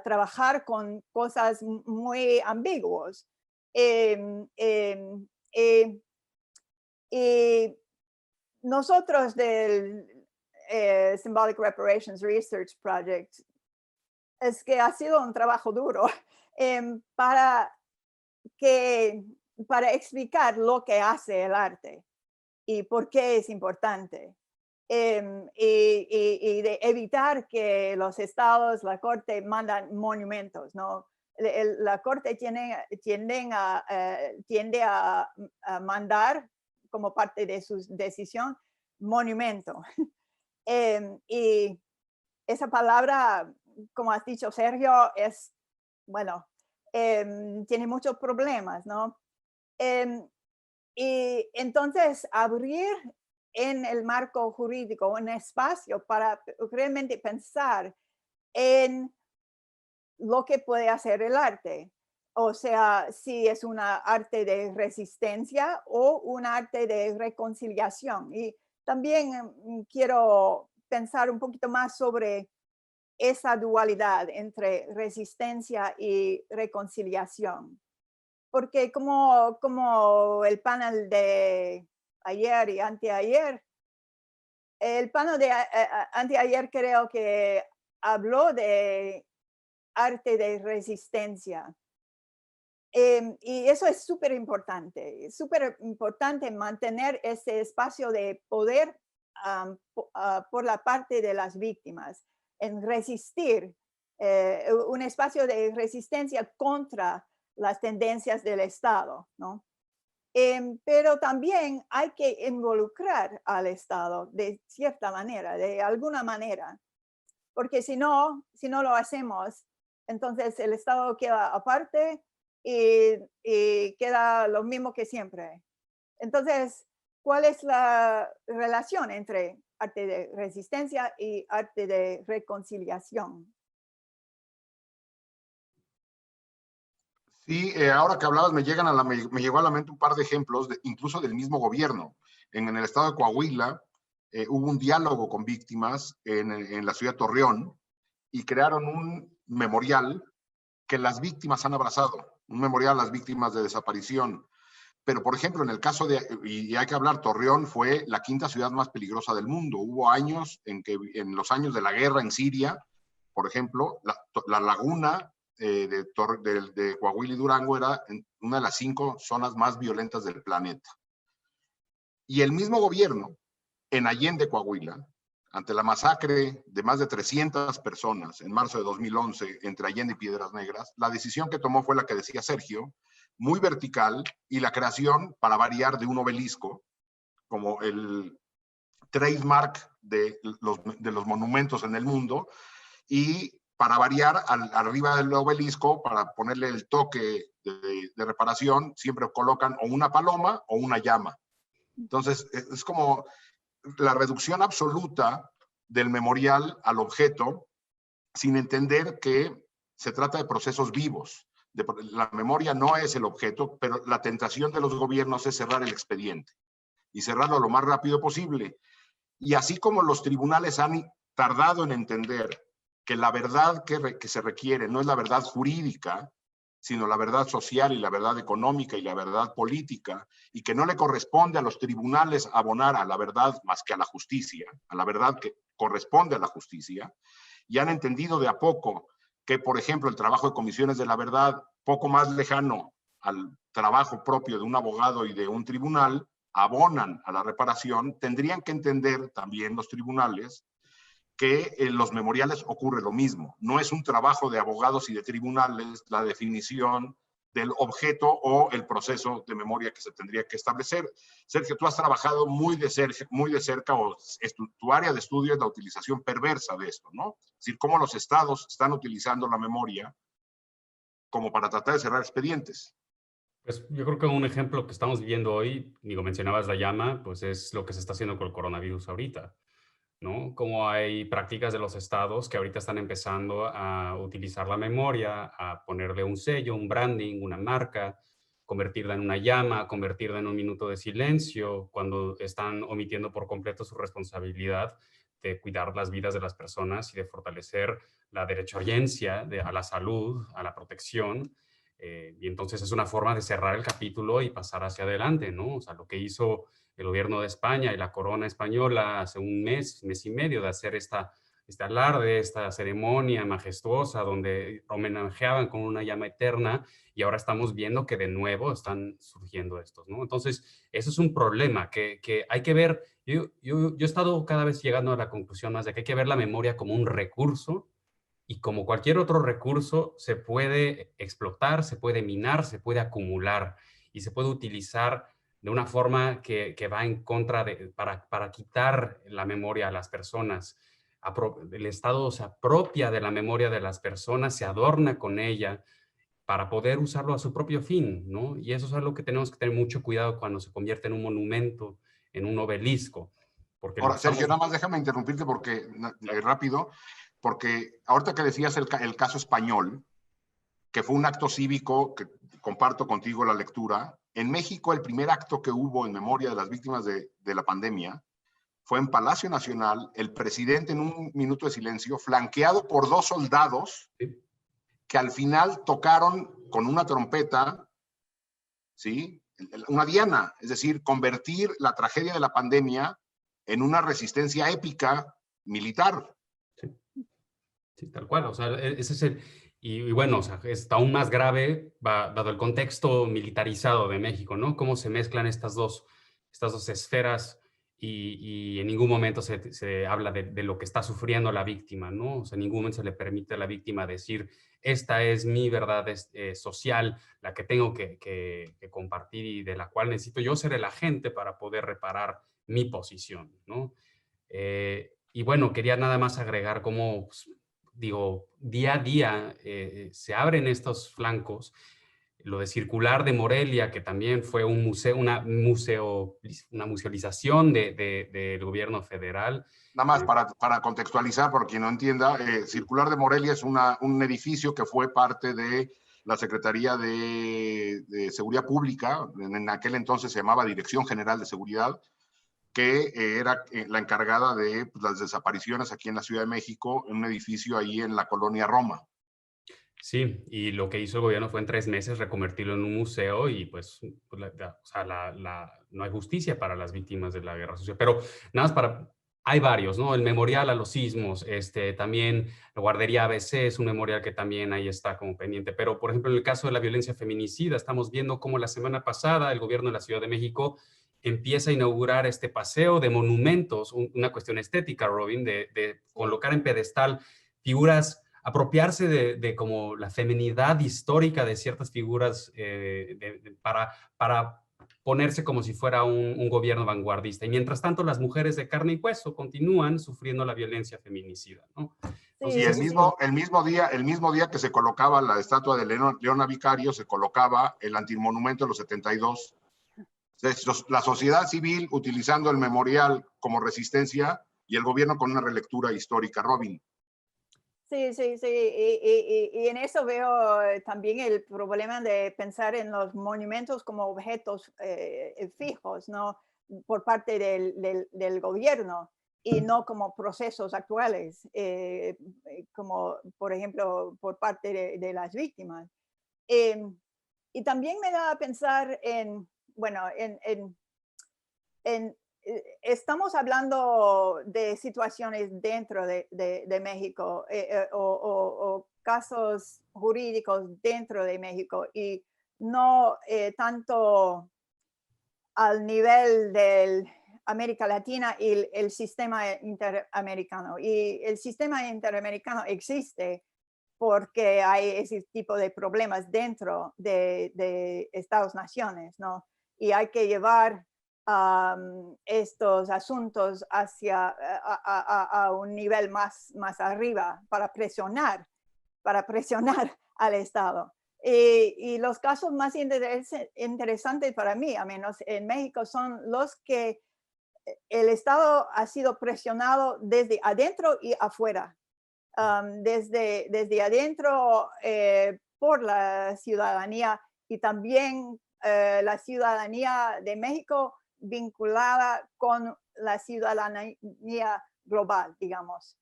S3: trabajar con cosas muy ambiguas. Y nosotros del Symbolic Reparations Research Project, es que ha sido un trabajo duro para explicar lo que hace el arte y por qué es importante. Y de evitar que los estados, la corte, mandan monumentos, ¿no? La corte tiende a mandar como parte de su decisión monumento. Y esa palabra, como has dicho, Sergio, es, bueno, tiene muchos problemas, ¿no? Y entonces abrir en el marco jurídico un espacio para realmente pensar en lo que puede hacer el arte. O sea, si es una arte de resistencia o un arte de reconciliación. Y también quiero pensar un poquito más sobre esa dualidad entre resistencia y reconciliación. Porque como el panel de ayer y anteayer, el panel de anteayer creo que habló de arte de resistencia. Y eso es súper importante mantener ese espacio de poder por la parte de las víctimas, en resistir, un espacio de resistencia contra las tendencias del Estado, ¿no? Pero también hay que involucrar al Estado de cierta manera, de alguna manera, porque si no lo hacemos, entonces el Estado queda aparte y queda lo mismo que siempre. Entonces, ¿cuál es la relación entre arte de resistencia y arte de reconciliación?
S2: Sí, ahora que hablabas me llegó a la mente un par de ejemplos, incluso del mismo gobierno. En el estado de Coahuila hubo un diálogo con víctimas en la ciudad de Torreón y crearon un memorial que las víctimas han abrazado, un memorial a las víctimas de desaparición. Pero, por ejemplo, en el caso y hay que hablar, Torreón fue la quinta ciudad más peligrosa del mundo. Hubo años en los años de la guerra en Siria, por ejemplo, la laguna de Coahuila y Durango era una de las 5 zonas más violentas del planeta. Y el mismo gobierno, en Allende, Coahuila, ante la masacre de más de 300 personas en marzo de 2011 entre Allende y Piedras Negras, la decisión que tomó fue la que decía Sergio, muy vertical, y la creación, para variar, de un obelisco, como el trademark de los monumentos en el mundo, y para variar, arriba del obelisco, para ponerle el toque de reparación, siempre colocan o una paloma o una llama. Entonces, es como la reducción absoluta del memorial al objeto, sin entender que se trata de procesos vivos. La memoria no es el objeto, pero la tentación de los gobiernos es cerrar el expediente y cerrarlo lo más rápido posible. Y así como los tribunales han tardado en entender que la verdad que se requiere no es la verdad jurídica, sino la verdad social y la verdad económica y la verdad política, y que no le corresponde a los tribunales abonar a la verdad más que a la justicia, a la verdad que corresponde a la justicia, y han entendido de a poco que, por ejemplo, el trabajo de comisiones de la verdad, poco más lejano al trabajo propio de un abogado y de un tribunal, abonan a la reparación. Tendrían que entender también los tribunales que en los memoriales ocurre lo mismo. No es un trabajo de abogados y de tribunales la definición del objeto o el proceso de memoria que se tendría que establecer. Sergio, tú has trabajado muy de cerca, o tu área de estudio es la utilización perversa de esto, ¿no? Es decir, cómo los estados están utilizando la memoria como para tratar de cerrar expedientes.
S4: Pues yo creo que un ejemplo que estamos viviendo hoy, digo, mencionabas la llama, pues es lo que se está haciendo con el coronavirus ahorita, ¿no? Como hay prácticas de los estados que ahorita están empezando a utilizar la memoria, a ponerle un sello, un branding, una marca, convertirla en una llama, convertirla en un minuto de silencio, cuando están omitiendo por completo su responsabilidad de cuidar las vidas de las personas y de fortalecer la derechohayencia a la salud, a la protección. Y entonces es una forma de cerrar el capítulo y pasar hacia adelante, ¿no? O sea, lo que hizo el gobierno de España y la corona española hace un mes y medio de hacer este alarde, esta ceremonia majestuosa donde homenajeaban con una llama eterna, y ahora estamos viendo que de nuevo están surgiendo estos, ¿no? Entonces, eso es un problema que hay que ver. Yo he estado cada vez llegando a la conclusión más de que hay que ver la memoria como un recurso, y como cualquier otro recurso se puede explotar, se puede minar, se puede acumular y se puede utilizar de una forma que va en contra para quitar la memoria a las personas. El Estado se apropia de la memoria de las personas, se adorna con ella para poder usarlo a su propio fin, ¿no? Y eso es algo que tenemos que tener mucho cuidado cuando se convierte en un monumento, en un obelisco. Porque
S2: Ahora, Sergio, nada más déjame interrumpirte porque rápido, porque ahorita que decías el caso español, que fue un acto cívico, que comparto contigo la lectura. En México, el primer acto que hubo en memoria de las víctimas de la pandemia fue en Palacio Nacional, el presidente en un minuto de silencio, flanqueado por 2 soldados que al final tocaron con una trompeta, ¿sí? Una diana, es decir, convertir la tragedia de la pandemia en una resistencia épica militar.
S4: Sí, sí, tal cual. O sea, ese es el... Y bueno, o sea, está aún más grave dado el contexto militarizado de México, ¿no? Cómo se mezclan estas dos esferas y en ningún momento se habla de lo que está sufriendo la víctima, ¿no? O sea, en ningún momento se le permite a la víctima decir, esta es mi verdad social, la que tengo que compartir y de la cual necesito yo ser el agente para poder reparar mi posición, ¿no? Y bueno, quería nada más agregar cómo, pues, digo, día a día se abren estos flancos. Lo de Circular de Morelia, que también fue un museo, una musealización del gobierno federal.
S2: Nada más para contextualizar, por quien no entienda, Circular de Morelia es un edificio que fue parte de la Secretaría de Seguridad Pública, en aquel entonces se llamaba Dirección General de Seguridad, que era la encargada de pues, las desapariciones aquí en la Ciudad de México, en un edificio ahí en la colonia Roma.
S4: Sí, y lo que hizo el gobierno fue en 3 meses reconvertirlo en un museo y pues o sea, no hay justicia para las víctimas de la guerra sucia. Pero nada más hay varios, ¿no? El memorial a los sismos, también la guardería ABC es un memorial que también ahí está como pendiente. Pero, por ejemplo, en el caso de la violencia feminicida, estamos viendo cómo la semana pasada el gobierno de la Ciudad de México empieza a inaugurar este paseo de monumentos, una cuestión estética, Robin, de colocar en pedestal figuras, apropiarse de como la feminidad histórica de ciertas figuras para ponerse como si fuera un gobierno vanguardista. Y mientras tanto, las mujeres de carne y hueso continúan sufriendo la violencia feminicida, ¿no?
S2: Entonces, y el mismo día que se colocaba la estatua de Leona Vicario, se colocaba el antimonumento de los 72. La sociedad civil utilizando el memorial como resistencia y el gobierno con una relectura histórica. Robin.
S3: Sí, sí, sí. Y en eso veo también el problema de pensar en los monumentos como objetos fijos, ¿no? Por parte del gobierno y no como procesos actuales, como por ejemplo por parte de las víctimas. Y también me da a pensar en, bueno, estamos hablando de situaciones dentro de México o casos jurídicos dentro de México y no tanto al nivel de América Latina y el sistema interamericano. Y el sistema interamericano existe porque hay ese tipo de problemas dentro de Estados-naciones, ¿no? Y hay que llevar estos asuntos hacia a un nivel más arriba para presionar al Estado. Y los casos más interesantes para mí, a menos en México, son los que el Estado ha sido presionado desde adentro y afuera. Desde adentro por la ciudadanía y también la ciudadanía de México vinculada con la ciudadanía global, digamos.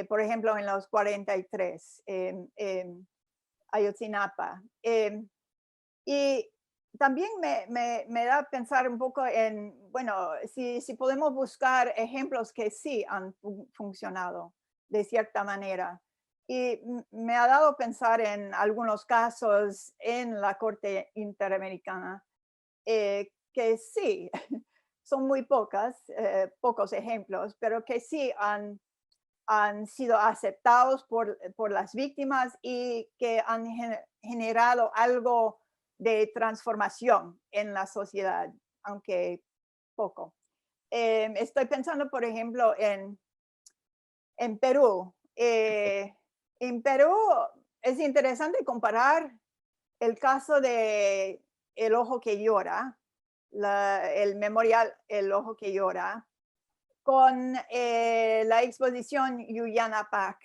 S3: Por ejemplo, en los 43, Ayotzinapa. Y también me da a pensar un poco en, bueno, si podemos buscar ejemplos que sí han funcionado de cierta manera. Y me ha dado a pensar en algunos casos en la Corte Interamericana que sí, son muy pocos ejemplos, pero que sí han sido aceptados por las víctimas y que han generado algo de transformación en la sociedad, aunque poco. Estoy pensando, por ejemplo, en Perú. En Perú es interesante comparar el caso de El Ojo que Llora, el memorial El Ojo que Llora, con la exposición Yuyanapac,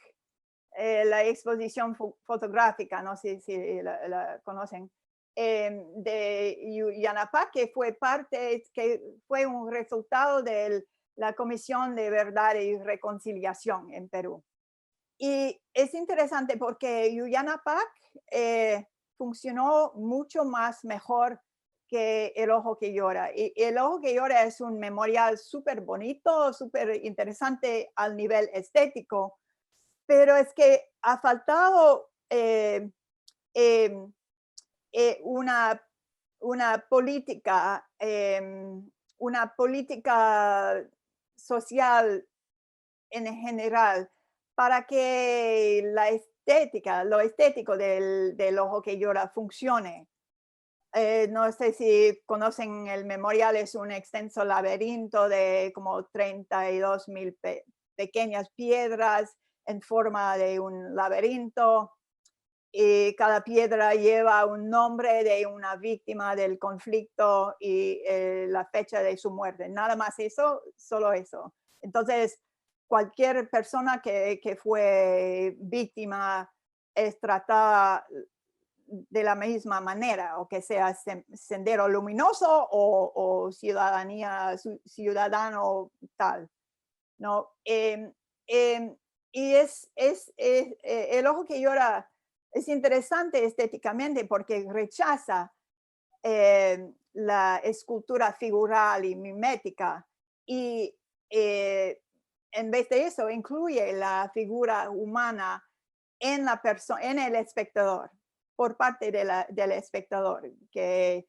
S3: la exposición fotográfica, no sé si la conocen, de Yuyanapac, que fue un resultado de la Comisión de Verdad y Reconciliación en Perú. Y es interesante porque Yuyanapac funcionó mucho más mejor que El Ojo que Llora. Y El Ojo que Llora es un memorial súper bonito, súper interesante al nivel estético, pero es que ha faltado una política social en general para que la estética, lo estético del Ojo que Llora funcione. No sé si conocen el memorial, es un extenso laberinto de como 32,000 pequeñas piedras en forma de un laberinto. Y cada piedra lleva un nombre de una víctima del conflicto y la fecha de su muerte. Nada más eso, solo eso. Entonces, cualquier persona que fue víctima es tratada de la misma manera, o que sea Sendero Luminoso o ciudadano tal, ¿no? Y El Ojo que Llora es interesante estéticamente porque rechaza la escultura figural y mimética y en vez de eso incluye la figura humana en el espectador, por parte del espectador, que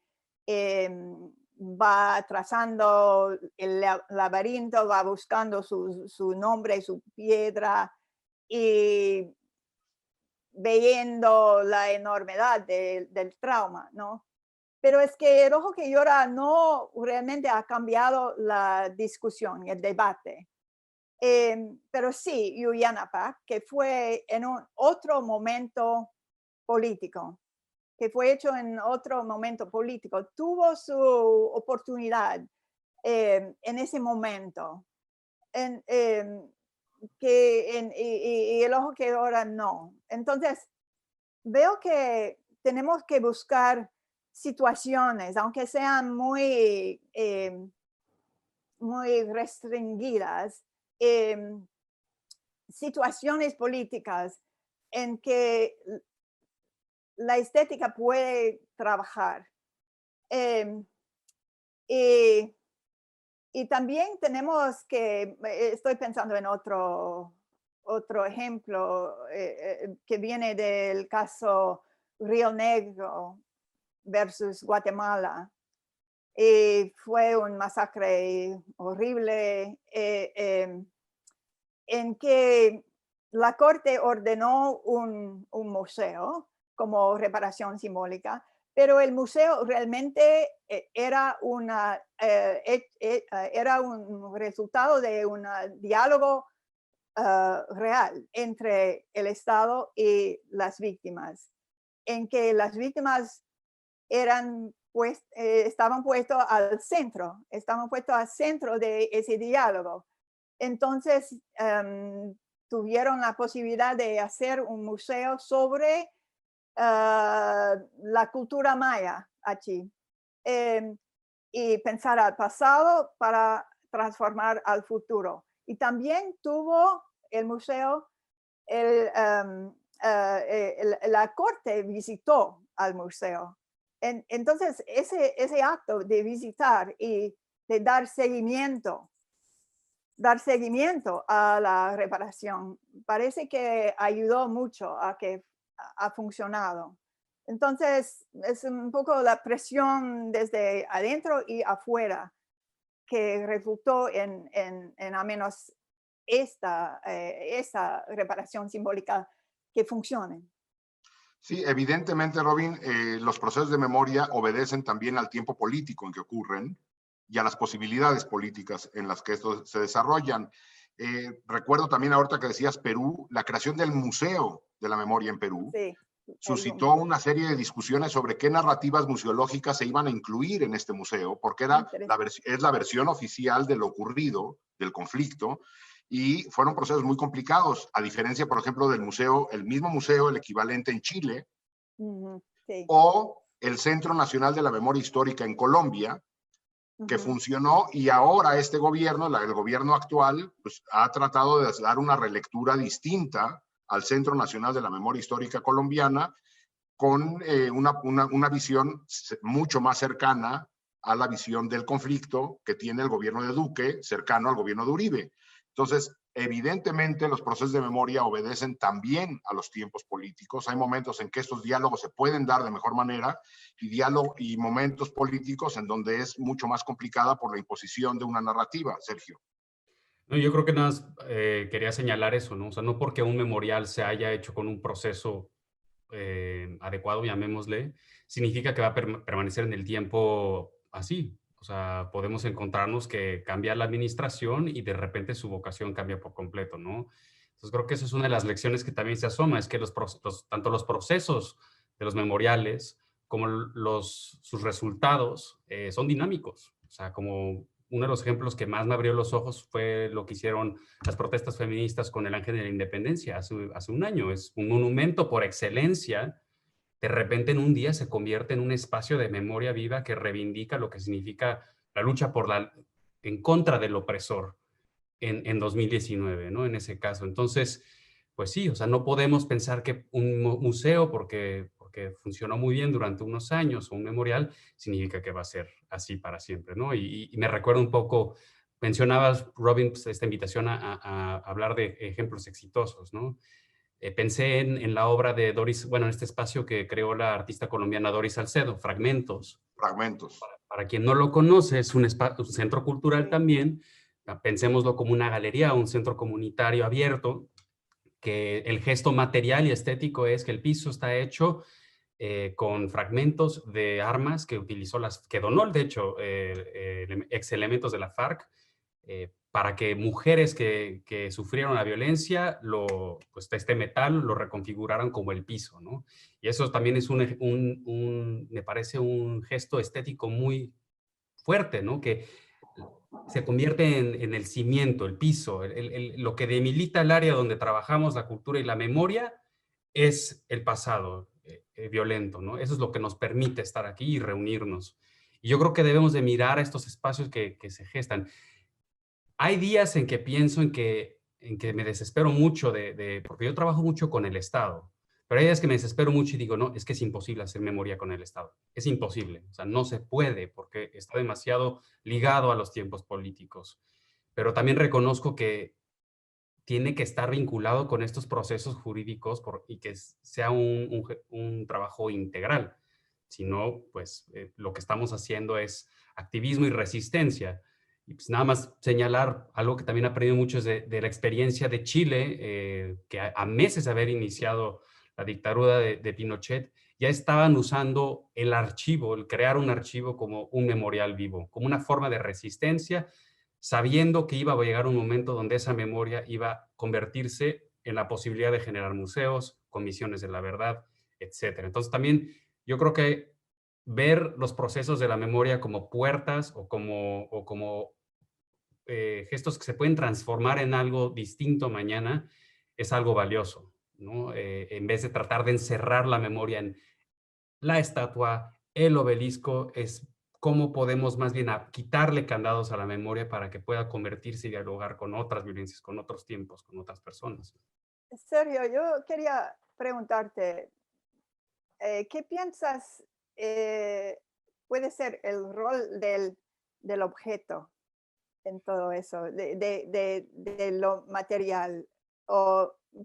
S3: va trazando el laberinto, va buscando su nombre, su piedra, y viendo la enormidad del trauma, ¿no? Pero es que El Ojo que Llora no realmente ha cambiado la discusión, el debate. Pero sí, Yuyanapac, que fue en otro momento político, tuvo su oportunidad en ese momento. Y El Ojo que Llora no. Entonces, veo que tenemos que buscar situaciones, aunque sean muy restringidas, situaciones políticas en que la estética puede trabajar. Y también tenemos que, estoy pensando en otro ejemplo que viene del caso Río Negro versus Guatemala. Fue un masacre horrible en que la Corte ordenó un museo como reparación simbólica, pero el museo realmente era un resultado de un diálogo real entre el Estado y las víctimas, en que las víctimas estaban puestos al centro de ese diálogo. Entonces, tuvieron la posibilidad de hacer un museo sobre la cultura maya allí, y pensar al pasado para transformar al futuro. Y también tuvo el museo, la corte visitó al museo. Entonces, ese acto de visitar y de dar seguimiento a la reparación, parece que ayudó mucho a que ha funcionado. Entonces, es un poco la presión desde adentro y afuera que resultó en al menos esta reparación simbólica que funcione.
S2: Sí, evidentemente, Robin, los procesos de memoria obedecen también al tiempo político en que ocurren y a las posibilidades políticas en las que estos se desarrollan. Recuerdo también ahorita que decías Perú, la creación del Museo de la Memoria en Perú,
S3: sí,
S2: suscitó una serie de discusiones sobre qué narrativas museológicas se iban a incluir en este museo, porque es la versión oficial de lo ocurrido, del conflicto, y fueron procesos muy complicados, a diferencia, por ejemplo, del museo, el mismo museo, el equivalente en Chile,
S3: sí.
S2: o el Centro Nacional de la Memoria Histórica en Colombia, que funcionó, y ahora este gobierno, el gobierno actual, pues, ha tratado de dar una relectura distinta al Centro Nacional de la Memoria Histórica Colombiana, con una visión mucho más cercana a la visión del conflicto que tiene el gobierno de Duque, cercano al gobierno de Uribe. Entonces, evidentemente, los procesos de memoria obedecen también a los tiempos políticos. Hay momentos en que estos diálogos se pueden dar de mejor manera y momentos políticos en donde es mucho más complicada por la imposición de una narrativa, Sergio.
S4: No, yo creo que nada más quería señalar eso, ¿no? O sea, no porque un memorial se haya hecho con un proceso adecuado, llamémosle, significa que va a permanecer en el tiempo así. O sea, podemos encontrarnos que cambia la administración y de repente su vocación cambia por completo, ¿no? Entonces creo que esa es una de las lecciones que también se asoma, es que tanto los procesos de los memoriales como sus resultados son dinámicos. O sea, como uno de los ejemplos que más me abrió los ojos fue lo que hicieron las protestas feministas con el Ángel de la Independencia hace un año. Es un monumento por excelencia. De repente en un día se convierte en un espacio de memoria viva que reivindica lo que significa la lucha en contra del opresor en 2019, ¿no? En ese caso. Entonces, pues sí, o sea, no podemos pensar que un museo, porque funcionó muy bien durante unos años, o un memorial, significa que va a ser así para siempre, ¿no? Y me recuerda un poco, mencionabas, Robin, pues, esta invitación a hablar de ejemplos exitosos, ¿no? Pensé en la obra de Doris, bueno, en este espacio que creó la artista colombiana Doris Salcedo, Fragmentos.
S2: Fragmentos.
S4: Para quien no lo conoce, es un centro cultural también. Pensémoslo como una galería, un centro comunitario abierto, que el gesto material y estético es que el piso está hecho con fragmentos de armas que que donó, de hecho, ex elementos de la FARC, para que mujeres que sufrieron la violencia, pues este metal lo reconfiguraran como el piso, ¿no? Y eso también es me parece un gesto estético muy fuerte, ¿no? Que se convierte en el cimiento, el piso, lo que debilita el área donde trabajamos, la cultura y la memoria, es el pasado violento, ¿no? Eso es lo que nos permite estar aquí y reunirnos. Y yo creo que debemos de mirar a estos espacios que se gestan. Hay días en que pienso en que me desespero mucho porque yo trabajo mucho con el Estado, pero hay días que me desespero mucho y digo, no, es que es imposible hacer memoria con el Estado. Es imposible, o sea, no se puede porque está demasiado ligado a los tiempos políticos. Pero también reconozco que tiene que estar vinculado con estos procesos jurídicos y que sea un trabajo integral. Si no, pues lo que estamos haciendo es activismo y resistencia. Y pues nada más señalar algo que también he aprendido mucho es de la experiencia de Chile, que a meses de haber iniciado la dictadura de Pinochet, ya estaban usando el archivo, el crear un archivo como un memorial vivo, como una forma de resistencia, sabiendo que iba a llegar un momento donde esa memoria iba a convertirse en la posibilidad de generar museos, comisiones de la verdad, etc. Entonces también yo creo que ver los procesos de la memoria como puertas o como gestos que se pueden transformar en algo distinto mañana es algo valioso, ¿no? En vez de tratar de encerrar la memoria en la estatua, el obelisco, es cómo podemos más bien quitarle candados a la memoria para que pueda convertirse y dialogar con otras violencias, con otros tiempos, con otras personas.
S3: Sergio, yo quería preguntarte, ¿qué piensas puede ser el rol del objeto en todo eso, de lo material?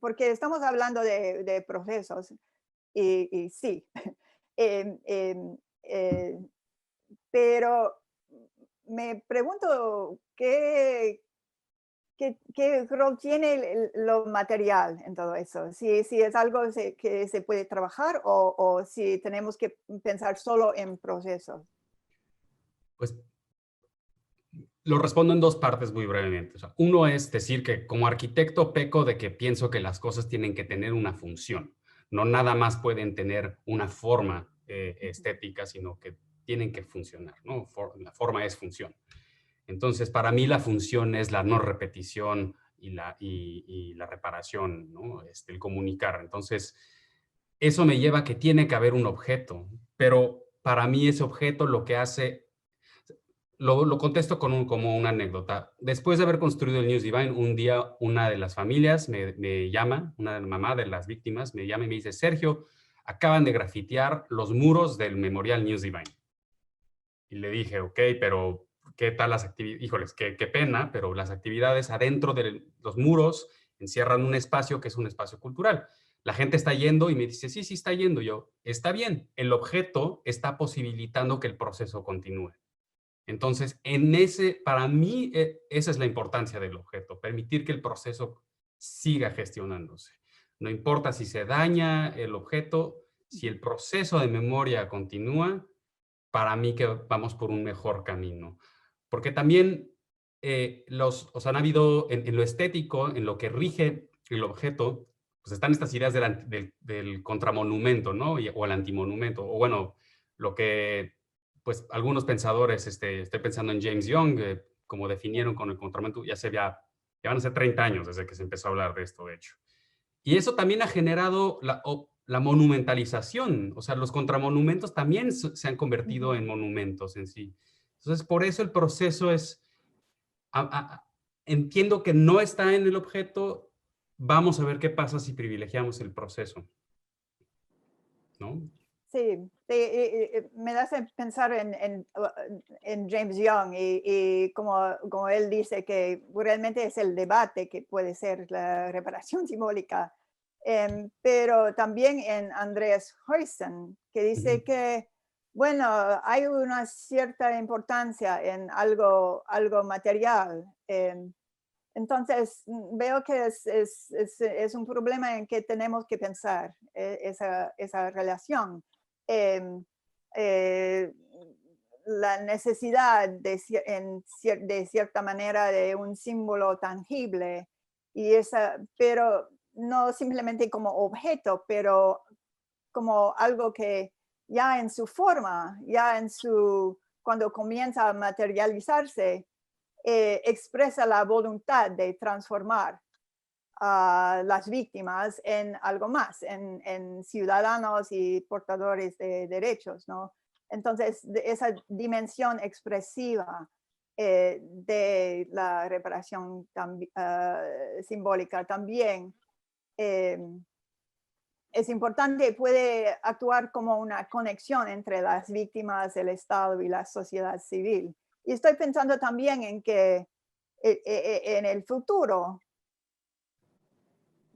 S3: Porque estamos hablando de procesos y sí, pero me pregunto qué rol tiene lo material en todo eso. Si es algo que se puede trabajar o si tenemos que pensar solo en procesos.
S4: Pues lo respondo en dos partes muy brevemente. O sea, uno es decir que como arquitecto peco de que pienso que las cosas tienen que tener una función. No nada más pueden tener una forma estética, sino que tienen que funcionar, ¿no? La forma es función. Entonces, para mí la función es la no repetición y la reparación, ¿no? El comunicar. Entonces, eso me lleva a que tiene que haber un objeto, pero para mí ese objeto lo que hace, lo contesto como una anécdota. Después de haber construido el News Divine, un día una de las familias me llama, una mamá de las víctimas, me llama y me dice, Sergio, acaban de grafitear los muros del Memorial News Divine. Y le dije, ok, pero ¿qué tal las actividades? Híjoles, qué pena, pero las actividades adentro de los muros encierran un espacio que es un espacio cultural. La gente está yendo y me dice, sí, sí está yendo. Yo, está bien, el objeto está posibilitando que el proceso continúe. Entonces, para mí, esa es la importancia del objeto, permitir que el proceso siga gestionándose. No importa si se daña el objeto, si el proceso de memoria continúa, para mí que vamos por un mejor camino. Porque también han habido en lo estético, en lo que rige el objeto, pues están estas ideas del contramonumento, ¿no? O el antimonumento, o bueno, lo que pues algunos pensadores, estoy pensando en James Young, como definieron con el contramonumento, ya van a ser 30 años desde que se empezó a hablar de esto, de hecho. Y eso también ha generado la monumentalización, o sea, los contramonumentos también se han convertido en monumentos en sí. Entonces, por eso el proceso es, entiendo que no está en el objeto, vamos a ver qué pasa si privilegiamos el proceso, ¿no?
S3: Sí, me hace pensar en James Young y como él dice que realmente es el debate que puede ser la reparación simbólica, pero también en Andreas Huyssen, que dice que, bueno, hay una cierta importancia en algo material. Entonces, veo que es un problema en que tenemos que pensar esa relación. La necesidad de cierta manera de un símbolo tangible, pero no simplemente como objeto, pero como algo que ya en su forma, cuando comienza a materializarse, expresa la voluntad de transformar a las víctimas en algo más, en ciudadanos y portadores de derechos, ¿no? Entonces, esa dimensión expresiva de la reparación simbólica también es importante, puede actuar como una conexión entre las víctimas, el Estado y la sociedad civil. Y estoy pensando también en que en el futuro,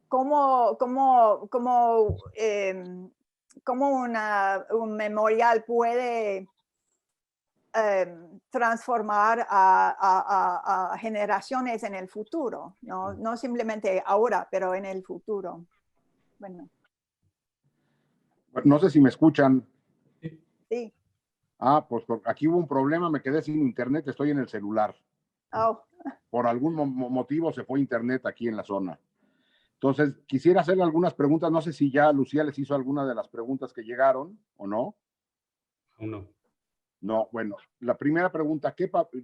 S3: cómo un memorial puede transformar a generaciones en el futuro, ¿no? No simplemente ahora, pero en el futuro. Bueno.
S2: No sé si me escuchan.
S3: Sí.
S2: Pues aquí hubo un problema, me quedé sin internet, estoy en el celular.
S3: Oh.
S2: Por algún motivo se fue internet aquí en la zona. Entonces, quisiera hacerle algunas preguntas. No sé si ya Lucía les hizo alguna de las preguntas que llegaron o no.
S4: No.
S2: No, bueno, la primera pregunta,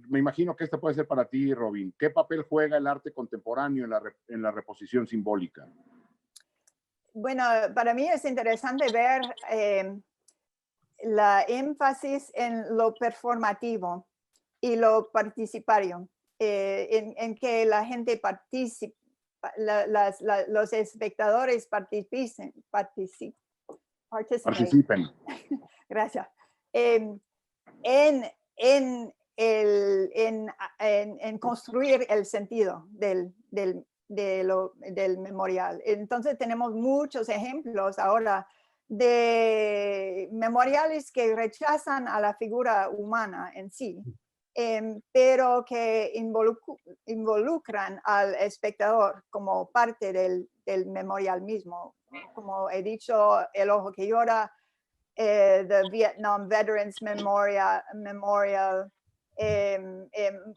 S2: me imagino que esta puede ser para ti, Robin. ¿Qué papel juega el arte contemporáneo en la reposición simbólica?
S3: Bueno, para mí es interesante ver la énfasis en lo performativo y lo participario, en que la gente participe, los espectadores participen. Gracias. En construir el sentido del memorial. Entonces tenemos muchos ejemplos ahora de memoriales que rechazan a la figura humana en sí, pero que involucran al espectador como parte del memorial mismo. Como he dicho, El Ojo que Llora, the Vietnam Veterans Memorial.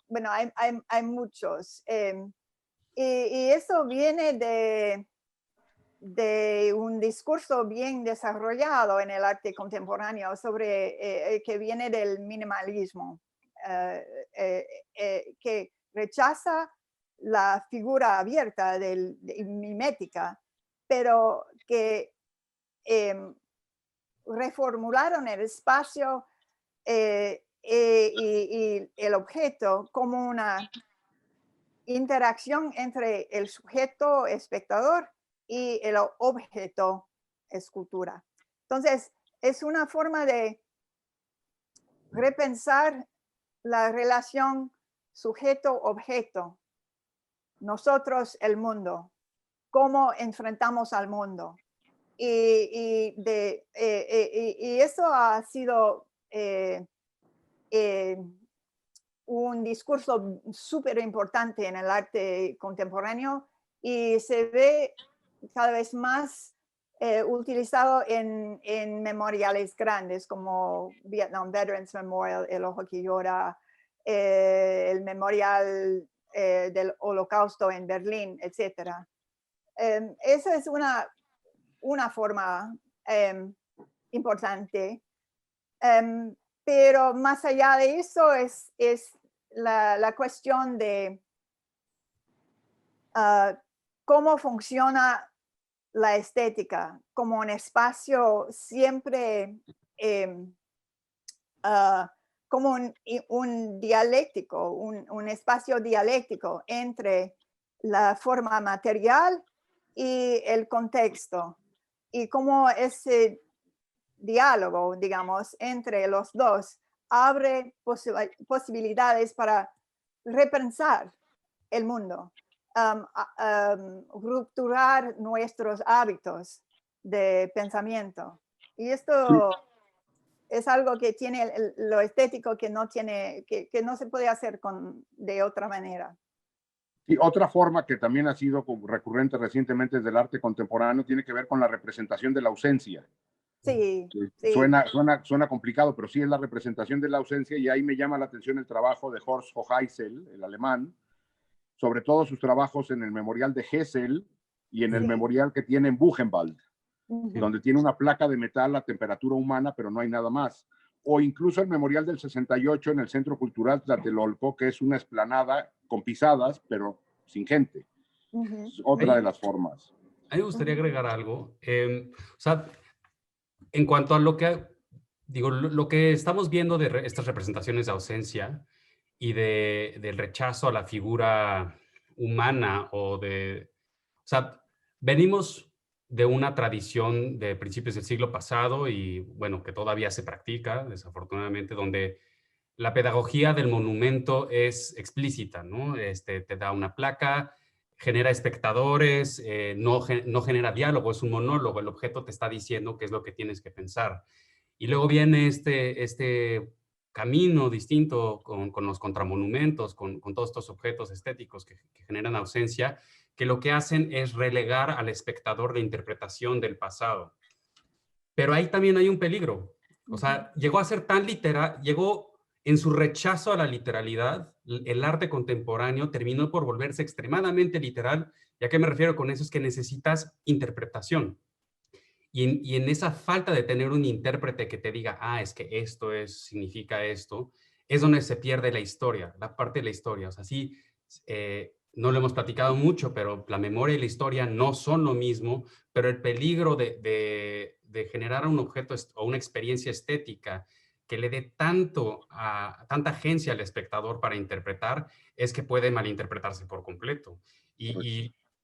S3: Bueno, hay muchos. Y eso viene de un discurso bien desarrollado en el arte contemporáneo que viene del minimalismo, que rechaza la figura abierta mimética, pero que reformularon el espacio y el objeto como una interacción entre el sujeto espectador y el objeto escultura. Entonces, es una forma de repensar la relación sujeto-objeto, nosotros, el mundo, cómo enfrentamos al mundo. Y eso ha sido un discurso súper importante en el arte contemporáneo y se ve cada vez más utilizado en memoriales grandes como Vietnam Veterans Memorial, El Ojo que Llora, el Memorial del Holocausto en Berlín, etc. Esa es una forma importante. Pero más allá de eso es la cuestión de cómo funciona la estética como un espacio siempre como un dialéctico, un espacio dialéctico entre la forma material y el contexto. Y cómo ese diálogo, digamos, entre los dos abre posibilidades para repensar el mundo, rupturar nuestros hábitos de pensamiento. Y esto es algo que tiene lo estético que no tiene, que no se puede hacer de otra manera.
S2: Y otra forma que también ha sido recurrente recientemente del arte contemporáneo tiene que ver con la representación de la ausencia.
S3: Sí, sí.
S2: Suena complicado, pero sí es la representación de la ausencia, y ahí me llama la atención el trabajo de Horst Hoheisel, el alemán, sobre todo sus trabajos en el memorial de Hessel y en el memorial que tiene en Buchenwald, donde tiene una placa de metal a temperatura humana, pero no hay nada más. O incluso el memorial del 68 en el Centro Cultural Tlatelolco, que es una explanada con pisadas, pero sin gente. Es otra de las formas.
S4: A mí me gustaría agregar algo. O sea, en cuanto a lo que, digo, lo que estamos viendo de estas representaciones de ausencia y del rechazo a la figura humana o sea, venimos de una tradición de principios del siglo pasado y, bueno, que todavía se practica, desafortunadamente, donde la pedagogía del monumento es explícita, ¿no? Te da una placa, genera espectadores, no genera diálogo, es un monólogo, el objeto te está diciendo qué es lo que tienes que pensar. Y luego viene este camino distinto con los contramonumentos, con todos estos objetos estéticos que generan ausencia, que lo que hacen es relegar al espectador la interpretación del pasado. Pero ahí también hay un peligro. O sea, llegó a ser tan literal, llegó en su rechazo a la literalidad, el arte contemporáneo terminó por volverse extremadamente literal. ¿Y a qué me refiero con eso? Es que necesitas interpretación. Y en esa falta de tener un intérprete que te diga, es que esto significa esto, es donde se pierde la historia, la parte de la historia. O sea, sí, no lo hemos platicado mucho, pero la memoria y la historia no son lo mismo, pero el peligro de generar un objeto o una experiencia estética que le dé tanta agencia al espectador para interpretar, es que puede malinterpretarse por completo.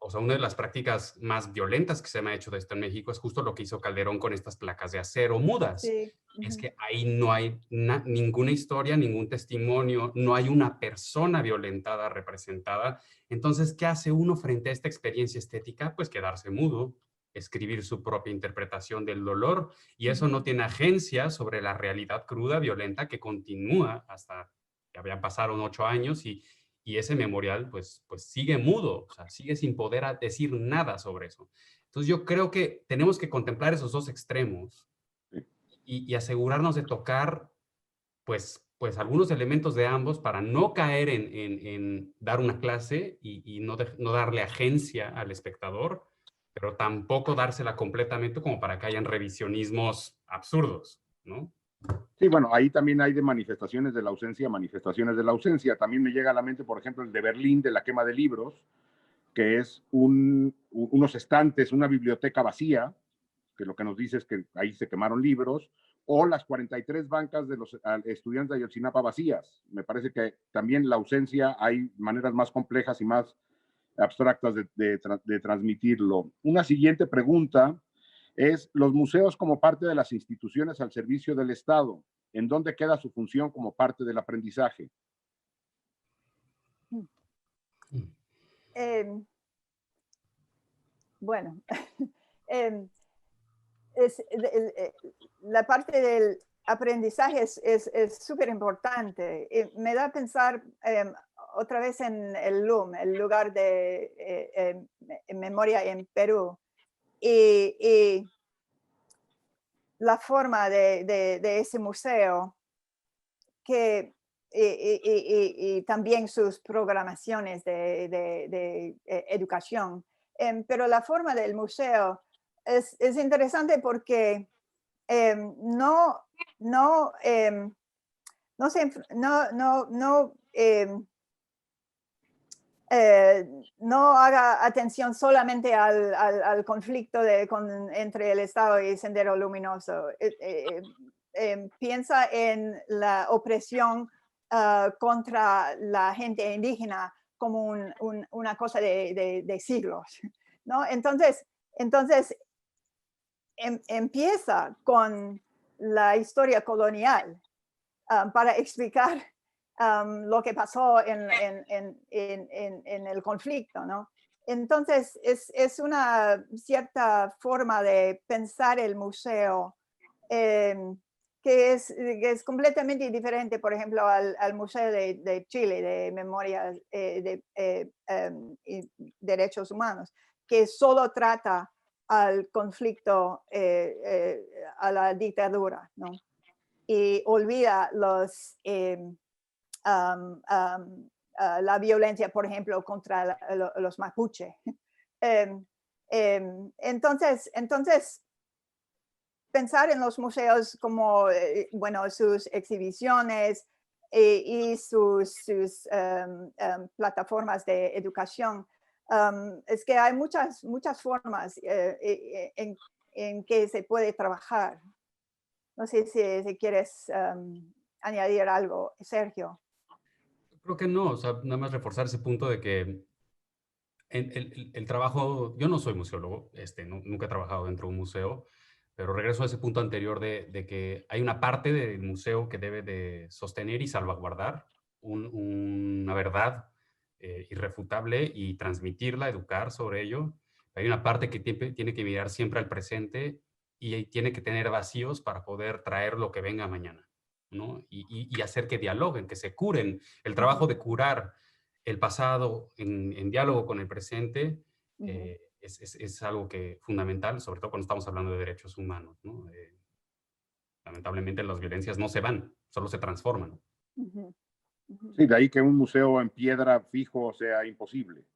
S4: O sea, una de las prácticas más violentas que se me ha hecho de esto en México es justo lo que hizo Calderón con estas placas de acero mudas. Sí. Es que ahí no hay ninguna historia, ningún testimonio, no hay una persona violentada representada. Entonces, ¿qué hace uno frente a esta experiencia estética? Pues quedarse mudo, escribir su propia interpretación del dolor, y eso no tiene agencia sobre la realidad cruda, violenta, que continúa hasta que habían pasado 8 años y ese memorial pues sigue mudo, o sea, sigue sin poder decir nada sobre eso. Entonces yo creo que tenemos que contemplar esos dos extremos y asegurarnos de tocar pues algunos elementos de ambos para no caer en dar una clase y no darle agencia al espectador, pero tampoco dársela completamente como para que hayan revisionismos absurdos, ¿no?
S2: Sí, bueno, ahí también hay de manifestaciones de la ausencia, manifestaciones de la ausencia. También me llega a la mente, por ejemplo, el de Berlín, de la quema de libros, que es unos estantes, una biblioteca vacía, que lo que nos dice es que ahí se quemaron libros, o las 43 bancas de los estudiantes de Ayotzinapa vacías. Me parece que también la ausencia hay maneras más complejas y más abstractas de transmitirlo. Una siguiente pregunta
S5: es los museos como parte de las instituciones al servicio del Estado. ¿En dónde queda su función como parte del aprendizaje?
S3: Bueno, la parte del aprendizaje es súper importante. Me da a pensar otra vez en el LUM, el lugar de memoria en Perú, y la forma de ese museo y también sus programaciones de educación. Pero la forma del museo es interesante porque no haga atención solamente al conflicto entre el Estado y Sendero Luminoso. Piensa en la opresión contra la gente indígena como una cosa de siglos, ¿no? Entonces empieza con la historia colonial para explicar lo que pasó en el conflicto, ¿no? Entonces, es una cierta forma de pensar el museo que es completamente diferente, por ejemplo, al Museo de Chile de Memoria y Derechos Humanos, que solo trata al conflicto, a la dictadura, ¿no? Y olvida la violencia, por ejemplo, contra los mapuche. Entonces, pensar en los museos como, bueno, sus exhibiciones y sus plataformas de educación, es que hay muchas formas en que se puede trabajar. No sé si quieres añadir algo, Sergio.
S4: Creo que no, o sea, nada más reforzar ese punto de que el trabajo, yo no soy museólogo, nunca he trabajado dentro de un museo, pero regreso a ese punto anterior de que hay una parte del museo que debe de sostener y salvaguardar una verdad irrefutable y transmitirla, educar sobre ello. Hay una parte que tiene que mirar siempre al presente y tiene que tener vacíos para poder traer lo que venga mañana, ¿no? Y hacer que dialoguen, que se curen. El trabajo de curar el pasado en diálogo con el presente es algo que fundamental, sobre todo cuando estamos hablando de derechos humanos, ¿no? Lamentablemente las violencias no se van, solo se transforman.
S5: Sí, de ahí que un museo en piedra fijo sea imposible.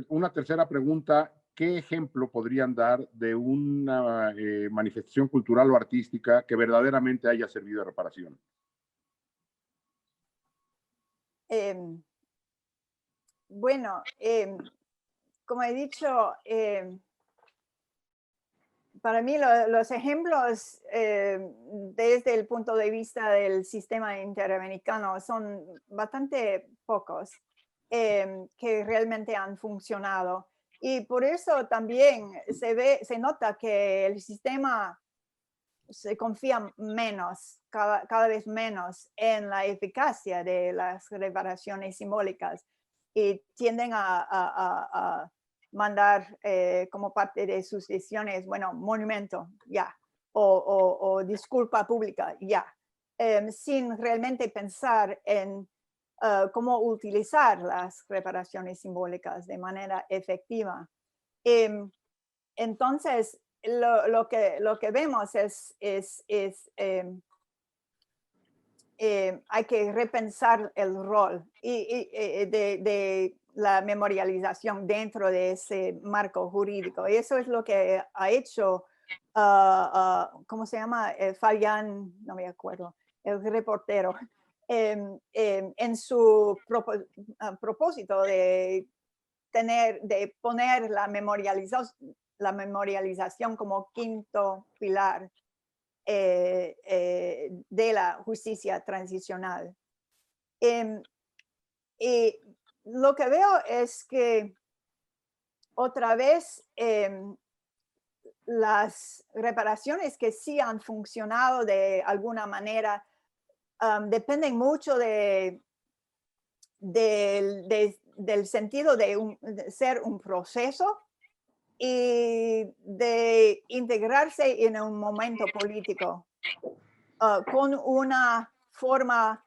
S5: Una tercera pregunta, ¿qué ejemplo podrían dar de una manifestación cultural o artística que verdaderamente haya servido de reparación?
S3: Bueno, como he dicho, para mí los ejemplos desde el punto de vista del sistema interamericano son bastante pocos que realmente han funcionado. Y por eso también se nota que el sistema se confía menos, cada vez menos en la eficacia de las reparaciones simbólicas y tienden a mandar como parte de sus decisiones, bueno, monumento, ya, o disculpa pública, ya, sin realmente pensar en cómo utilizar las reparaciones simbólicas de manera efectiva. Entonces, lo que vemos hay que repensar el rol de la memorialización dentro de ese marco jurídico. Y eso es lo que ha hecho, ¿cómo se llama? Fabián, no me acuerdo, el reportero, en su propósito de poner la memorialización como quinto pilar de la justicia transicional. Y lo que veo es que otra vez las reparaciones que sí han funcionado de alguna manera dependen mucho del sentido de ser un proceso y de integrarse en un momento político con una forma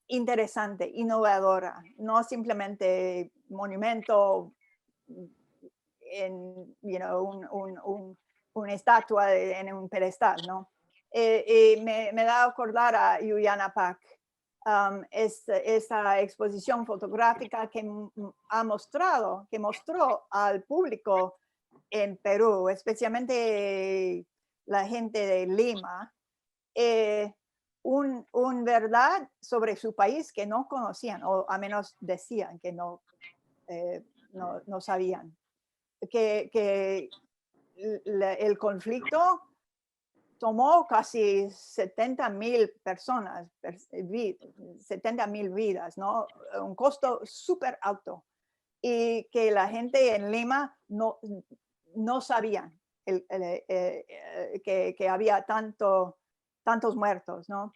S3: interesante, innovadora, no simplemente monumento en una estatua en un pedestal, ¿no? Me da a acordar a Juliana Pak, esta exposición fotográfica que mostró al público en Perú, especialmente la gente de Lima, un verdad sobre su país que no conocían, o a menos decían que no sabían. Que el conflicto tomó casi 70,000 personas, 70,000 vidas, ¿no? Un costo súper alto. Y que la gente en Lima no sabían que había tantos muertos, ¿no?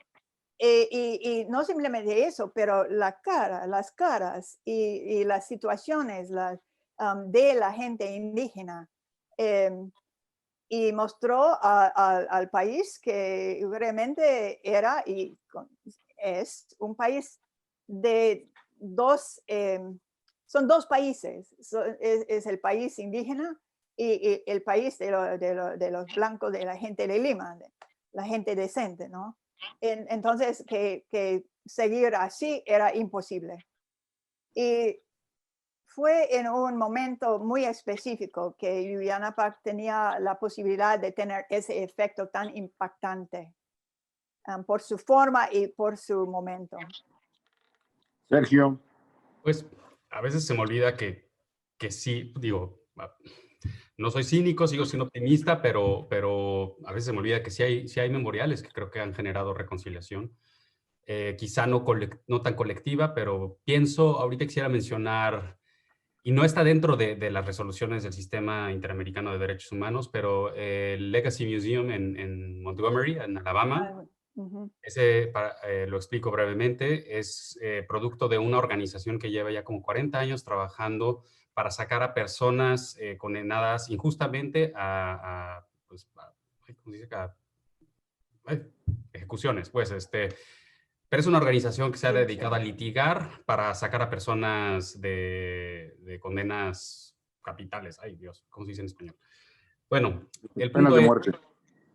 S3: Y no simplemente eso, pero las caras y las situaciones de la gente indígena. Y mostró al país que realmente era y es un país de son dos países. Es el país indígena y el país de los blancos, de la gente de Lima, la gente decente, ¿no? Entonces, que seguir así era imposible. Y fue en un momento muy específico que Juliana Pak tenía la posibilidad de tener ese efecto tan impactante por su forma y por su momento.
S5: Sergio.
S4: Pues a veces se me olvida que sí, digo, no soy cínico, sigo siendo optimista, pero a veces se me olvida que sí hay memoriales que creo que han generado reconciliación. Quizá no tan colectiva, pero pienso, ahorita quisiera mencionar, y no está dentro de las resoluciones del Sistema Interamericano de Derechos Humanos, pero el Legacy Museum en Montgomery, en Alabama, ese, lo explico brevemente, es producto de una organización que lleva ya como 40 años trabajando para sacar a personas condenadas injustamente pues, ¿cómo se dice? Ejecuciones, pues, pero es una organización que se ha dedicado a litigar para sacar a personas de condenas capitales. Ay, Dios, ¿cómo se dice en español? Bueno, el punto
S5: Penas de
S4: es...
S5: muerte.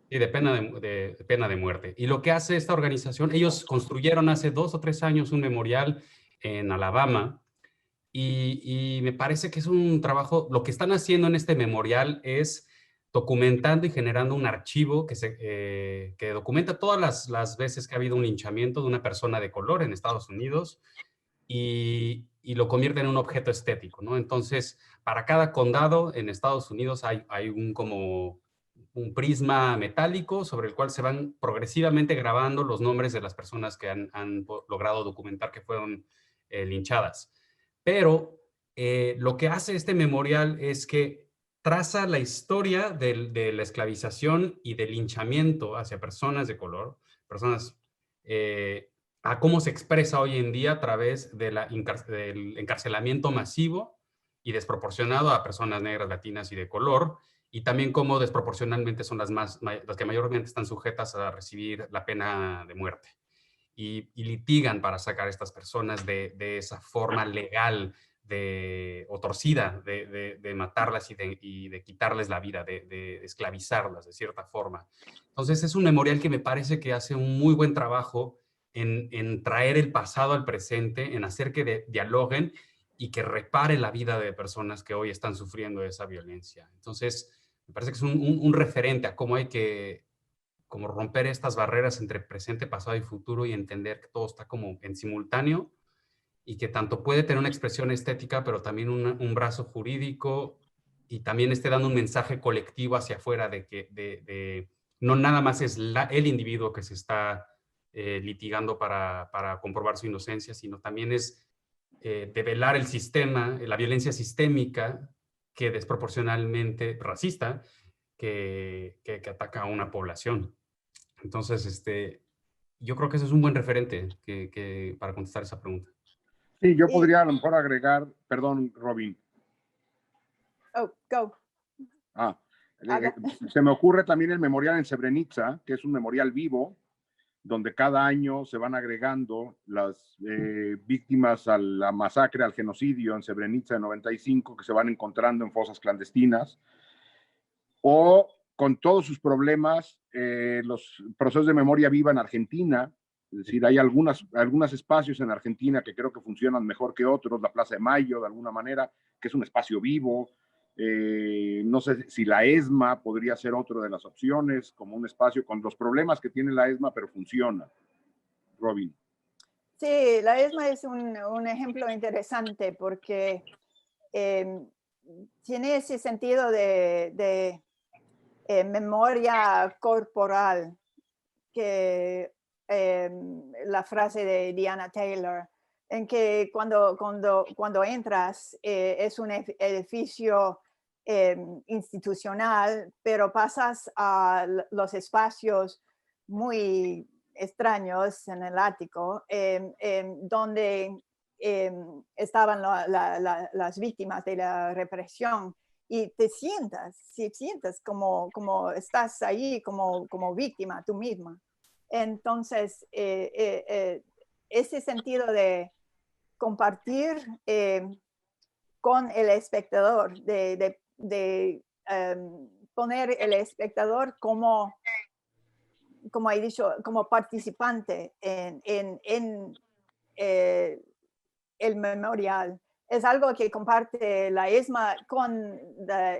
S4: Sí, de pena de muerte. Y lo que hace esta organización, ellos construyeron hace 2 o 3 años un memorial en Alabama y me parece que es un trabajo, lo que están haciendo en este memorial es documentando y generando un archivo que documenta todas las veces que ha habido un linchamiento de una persona de color en Estados Unidos y lo convierte en un objeto estético, ¿no? Entonces, para cada condado en Estados Unidos hay un prisma metálico sobre el cual se van progresivamente grabando los nombres de las personas que han logrado documentar que fueron linchadas. Pero lo que hace este memorial es que traza la historia de la esclavización y del linchamiento hacia personas de color, personas a cómo se expresa hoy en día a través del encarcelamiento masivo y desproporcionado a personas negras, latinas y de color, y también cómo desproporcionalmente son las que mayormente están sujetas a recibir la pena de muerte. Y litigan para sacar a estas personas de esa forma legal o torcida de matarlas y de quitarles la vida, de esclavizarlas de cierta forma. Entonces es un memorial que me parece que hace un muy buen trabajo en traer el pasado al presente, en hacer que dialoguen y que repare la vida de personas que hoy están sufriendo esa violencia. Entonces, me parece que es un referente a cómo hay que como romper estas barreras entre presente, pasado y futuro y entender que todo está como en simultáneo y que tanto puede tener una expresión estética, pero también un brazo jurídico y también esté dando un mensaje colectivo hacia afuera de que no nada más es el individuo que se está litigando para comprobar su inocencia, sino también es develar el sistema, la violencia sistémica que desproporcionalmente racista que ataca a una población. Entonces, yo creo que ese es un buen referente para contestar esa pregunta.
S5: Sí, yo podría a lo mejor agregar, perdón, Robin.
S3: Oh, go.
S5: Se me ocurre también el memorial en Srebrenica, que es un memorial vivo, donde cada año se van agregando las víctimas a la masacre, al genocidio en Srebrenica de 95, que se van encontrando en fosas clandestinas, o con todos sus problemas, los procesos de memoria viva en Argentina. Es decir, hay algunos espacios en Argentina que creo que funcionan mejor que otros, la Plaza de Mayo, de alguna manera, que es un espacio vivo. No sé si la ESMA podría ser otra de las opciones, como un espacio con los problemas que tiene la ESMA, pero funciona. Robin.
S3: Sí, la ESMA es un ejemplo interesante porque tiene ese sentido de memoria corporal, que la frase de Diana Taylor, en que cuando entras es un edificio institucional, pero pasas a los espacios muy extraños en el ático, donde estaban las víctimas de la represión, y te sientas como estás ahí como víctima tú misma. Entonces, ese sentido de compartir con el espectador, de poner el espectador como he dicho, como participante en el memorial. Es algo que comparte la ESMA con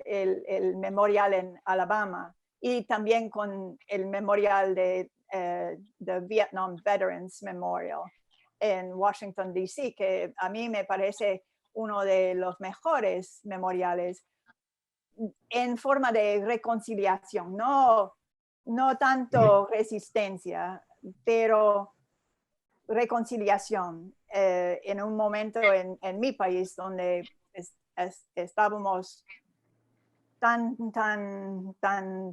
S3: el memorial en Alabama y también con el memorial de Vietnam Veterans Memorial en Washington, D.C., que a mí me parece uno de los mejores memoriales en forma de reconciliación, no tanto resistencia, pero reconciliación en un momento en mi país donde estábamos tan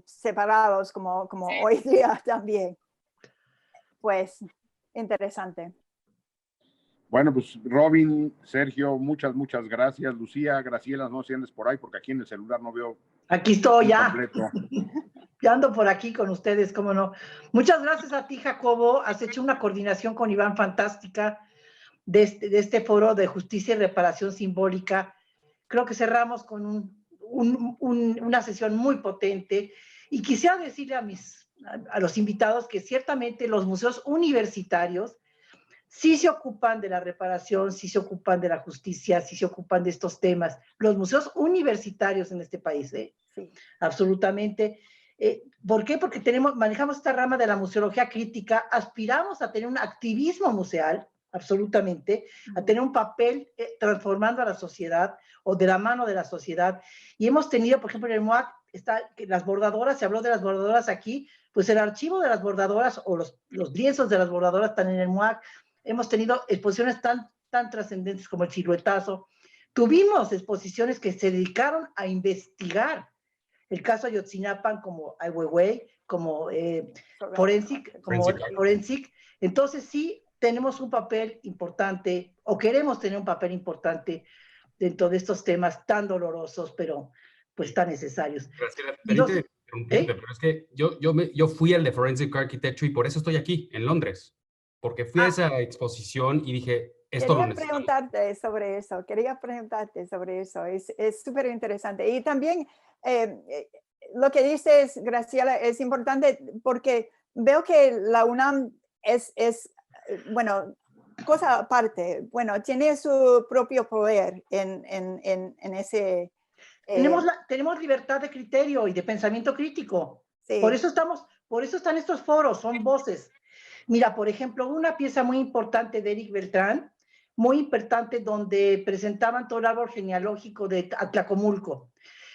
S3: separados como hoy día también. Pues interesante.
S5: Bueno, pues Robin, Sergio, muchas gracias. Lucía, Graciela, no sé si andes por ahí, porque aquí en el celular no veo.
S6: Aquí estoy ya.
S5: Completo.
S6: Ya ando por aquí con ustedes, cómo no. Muchas gracias a ti, Jacobo. Has hecho una coordinación con Iván fantástica de este foro de justicia y reparación simbólica. Creo que cerramos con una sesión muy potente. Y quisiera decirle a los invitados que ciertamente los museos universitarios sí se ocupan de la reparación, sí se ocupan de la justicia, sí se ocupan de estos temas. Los museos universitarios en este país, sí, absolutamente. ¿Por qué? Porque manejamos esta rama de la museología crítica, aspiramos a tener un activismo museal, absolutamente, a tener un papel transformando a la sociedad o de la mano de la sociedad. Y hemos tenido, por ejemplo, en el MUAC, las bordadoras, se habló de las bordadoras aquí, pues el archivo de las bordadoras o los lienzos de las bordadoras están en el MUAC. Hemos tenido exposiciones tan trascendentes como el siluetazo. Tuvimos exposiciones que se dedicaron a investigar el caso Ayotzinapa como Ai Weiwei, como Forensic. Entonces sí tenemos un papel importante, o queremos tener un papel importante dentro de estos temas tan dolorosos, pero pues tan necesarios.
S4: Pero es que yo fui al de Forensic Architecture y por eso estoy aquí, en Londres, porque fui a esa exposición y dije, esto lo necesito.
S3: Quería preguntarte sobre eso, es súper interesante. Y también lo que dices, Graciela, es importante porque veo que la UNAM es bueno, cosa aparte, bueno, tiene su propio poder en ese...
S6: Tenemos libertad de criterio y de pensamiento crítico. Sí. Por eso están estos foros, son voces. Mira, por ejemplo, una pieza muy importante de Eric Beltrán, muy importante, donde presentaban todo el árbol genealógico de Atlacomulco.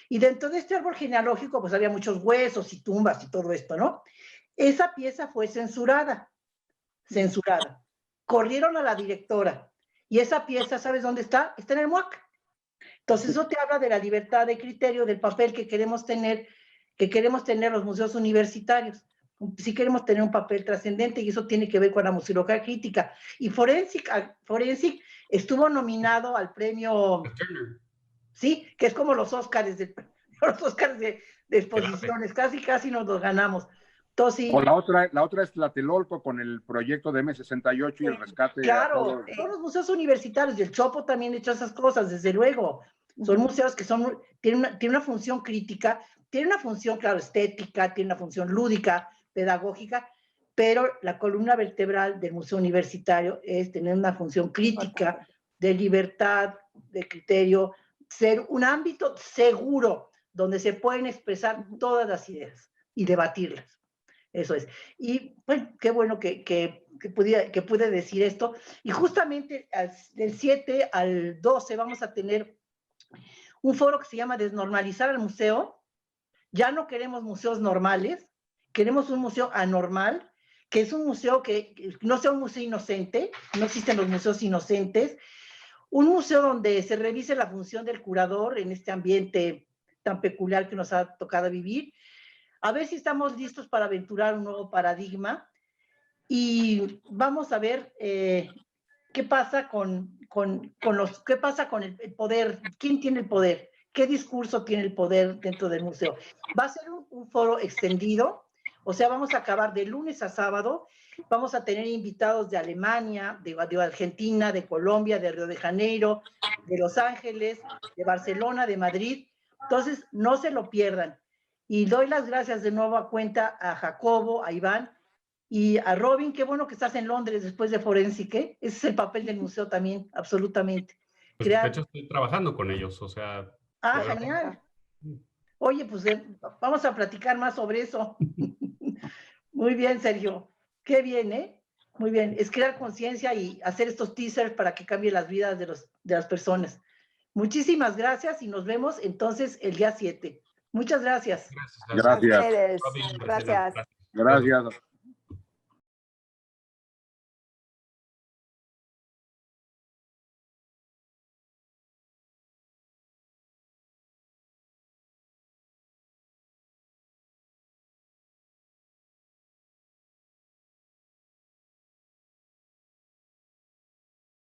S6: Y dentro de este árbol genealógico, pues había muchos huesos y tumbas y todo esto, ¿no? Esa pieza fue censurada. Corrieron a la directora. Y esa pieza, ¿sabes dónde está? Está en el MUAC. Entonces, eso te habla de la libertad de criterio, del papel que queremos tener los museos universitarios. Sí queremos tener un papel trascendente y eso tiene que ver con la museología crítica. Y Forensic estuvo nominado al premio, sí, que es como los Óscares de exposiciones, casi nos los ganamos. Entonces, sí,
S5: O la otra es Tlatelolco con el proyecto de M68 y el rescate.
S6: claro, todos los museos universitarios y el Chopo también ha hecho esas cosas, desde luego. Son museos que tienen una función crítica, tienen una función, claro, estética, tienen una función lúdica, pedagógica, pero la columna vertebral del museo universitario es tener una función crítica, de libertad, de criterio, ser un ámbito seguro donde se pueden expresar todas las ideas y debatirlas. Eso es. Y bueno, qué bueno que pude decir esto. Y justamente del 7 al 12 vamos a tener un foro que se llama Desnormalizar al museo. Ya no queremos museos normales, queremos un museo anormal, que es un museo que no sea un museo inocente, no existen los museos inocentes, un museo donde se revise la función del curador en este ambiente tan peculiar que nos ha tocado vivir, a ver si estamos listos para aventurar un nuevo paradigma y vamos a ver qué pasa qué pasa con el poder, quién tiene el poder, qué discurso tiene el poder dentro del museo. Va a ser un foro extendido, o sea, vamos a acabar de lunes a sábado, vamos a tener invitados de Alemania, de Argentina, de Colombia, de Río de Janeiro, de Los Ángeles, de Barcelona, de Madrid. Entonces, no se lo pierdan. Y doy las gracias de nuevo a cuenta a Jacobo, a Iván y a Robin. Qué bueno que estás en Londres después de Forensic, ¿eh? Ese es el papel del museo también, absolutamente.
S4: Pues, de hecho, estoy trabajando con ellos, o sea...
S6: Genial. Oye, pues vamos a platicar más sobre eso. Muy bien, Sergio. Qué bien, ¿eh? Muy bien. Es crear conciencia y hacer estos teasers para que cambie las vidas de las personas. Muchísimas gracias y nos vemos entonces el día 7. Muchas gracias.
S3: Gracias.
S5: Gracias.
S3: Gracias.
S5: Gracias.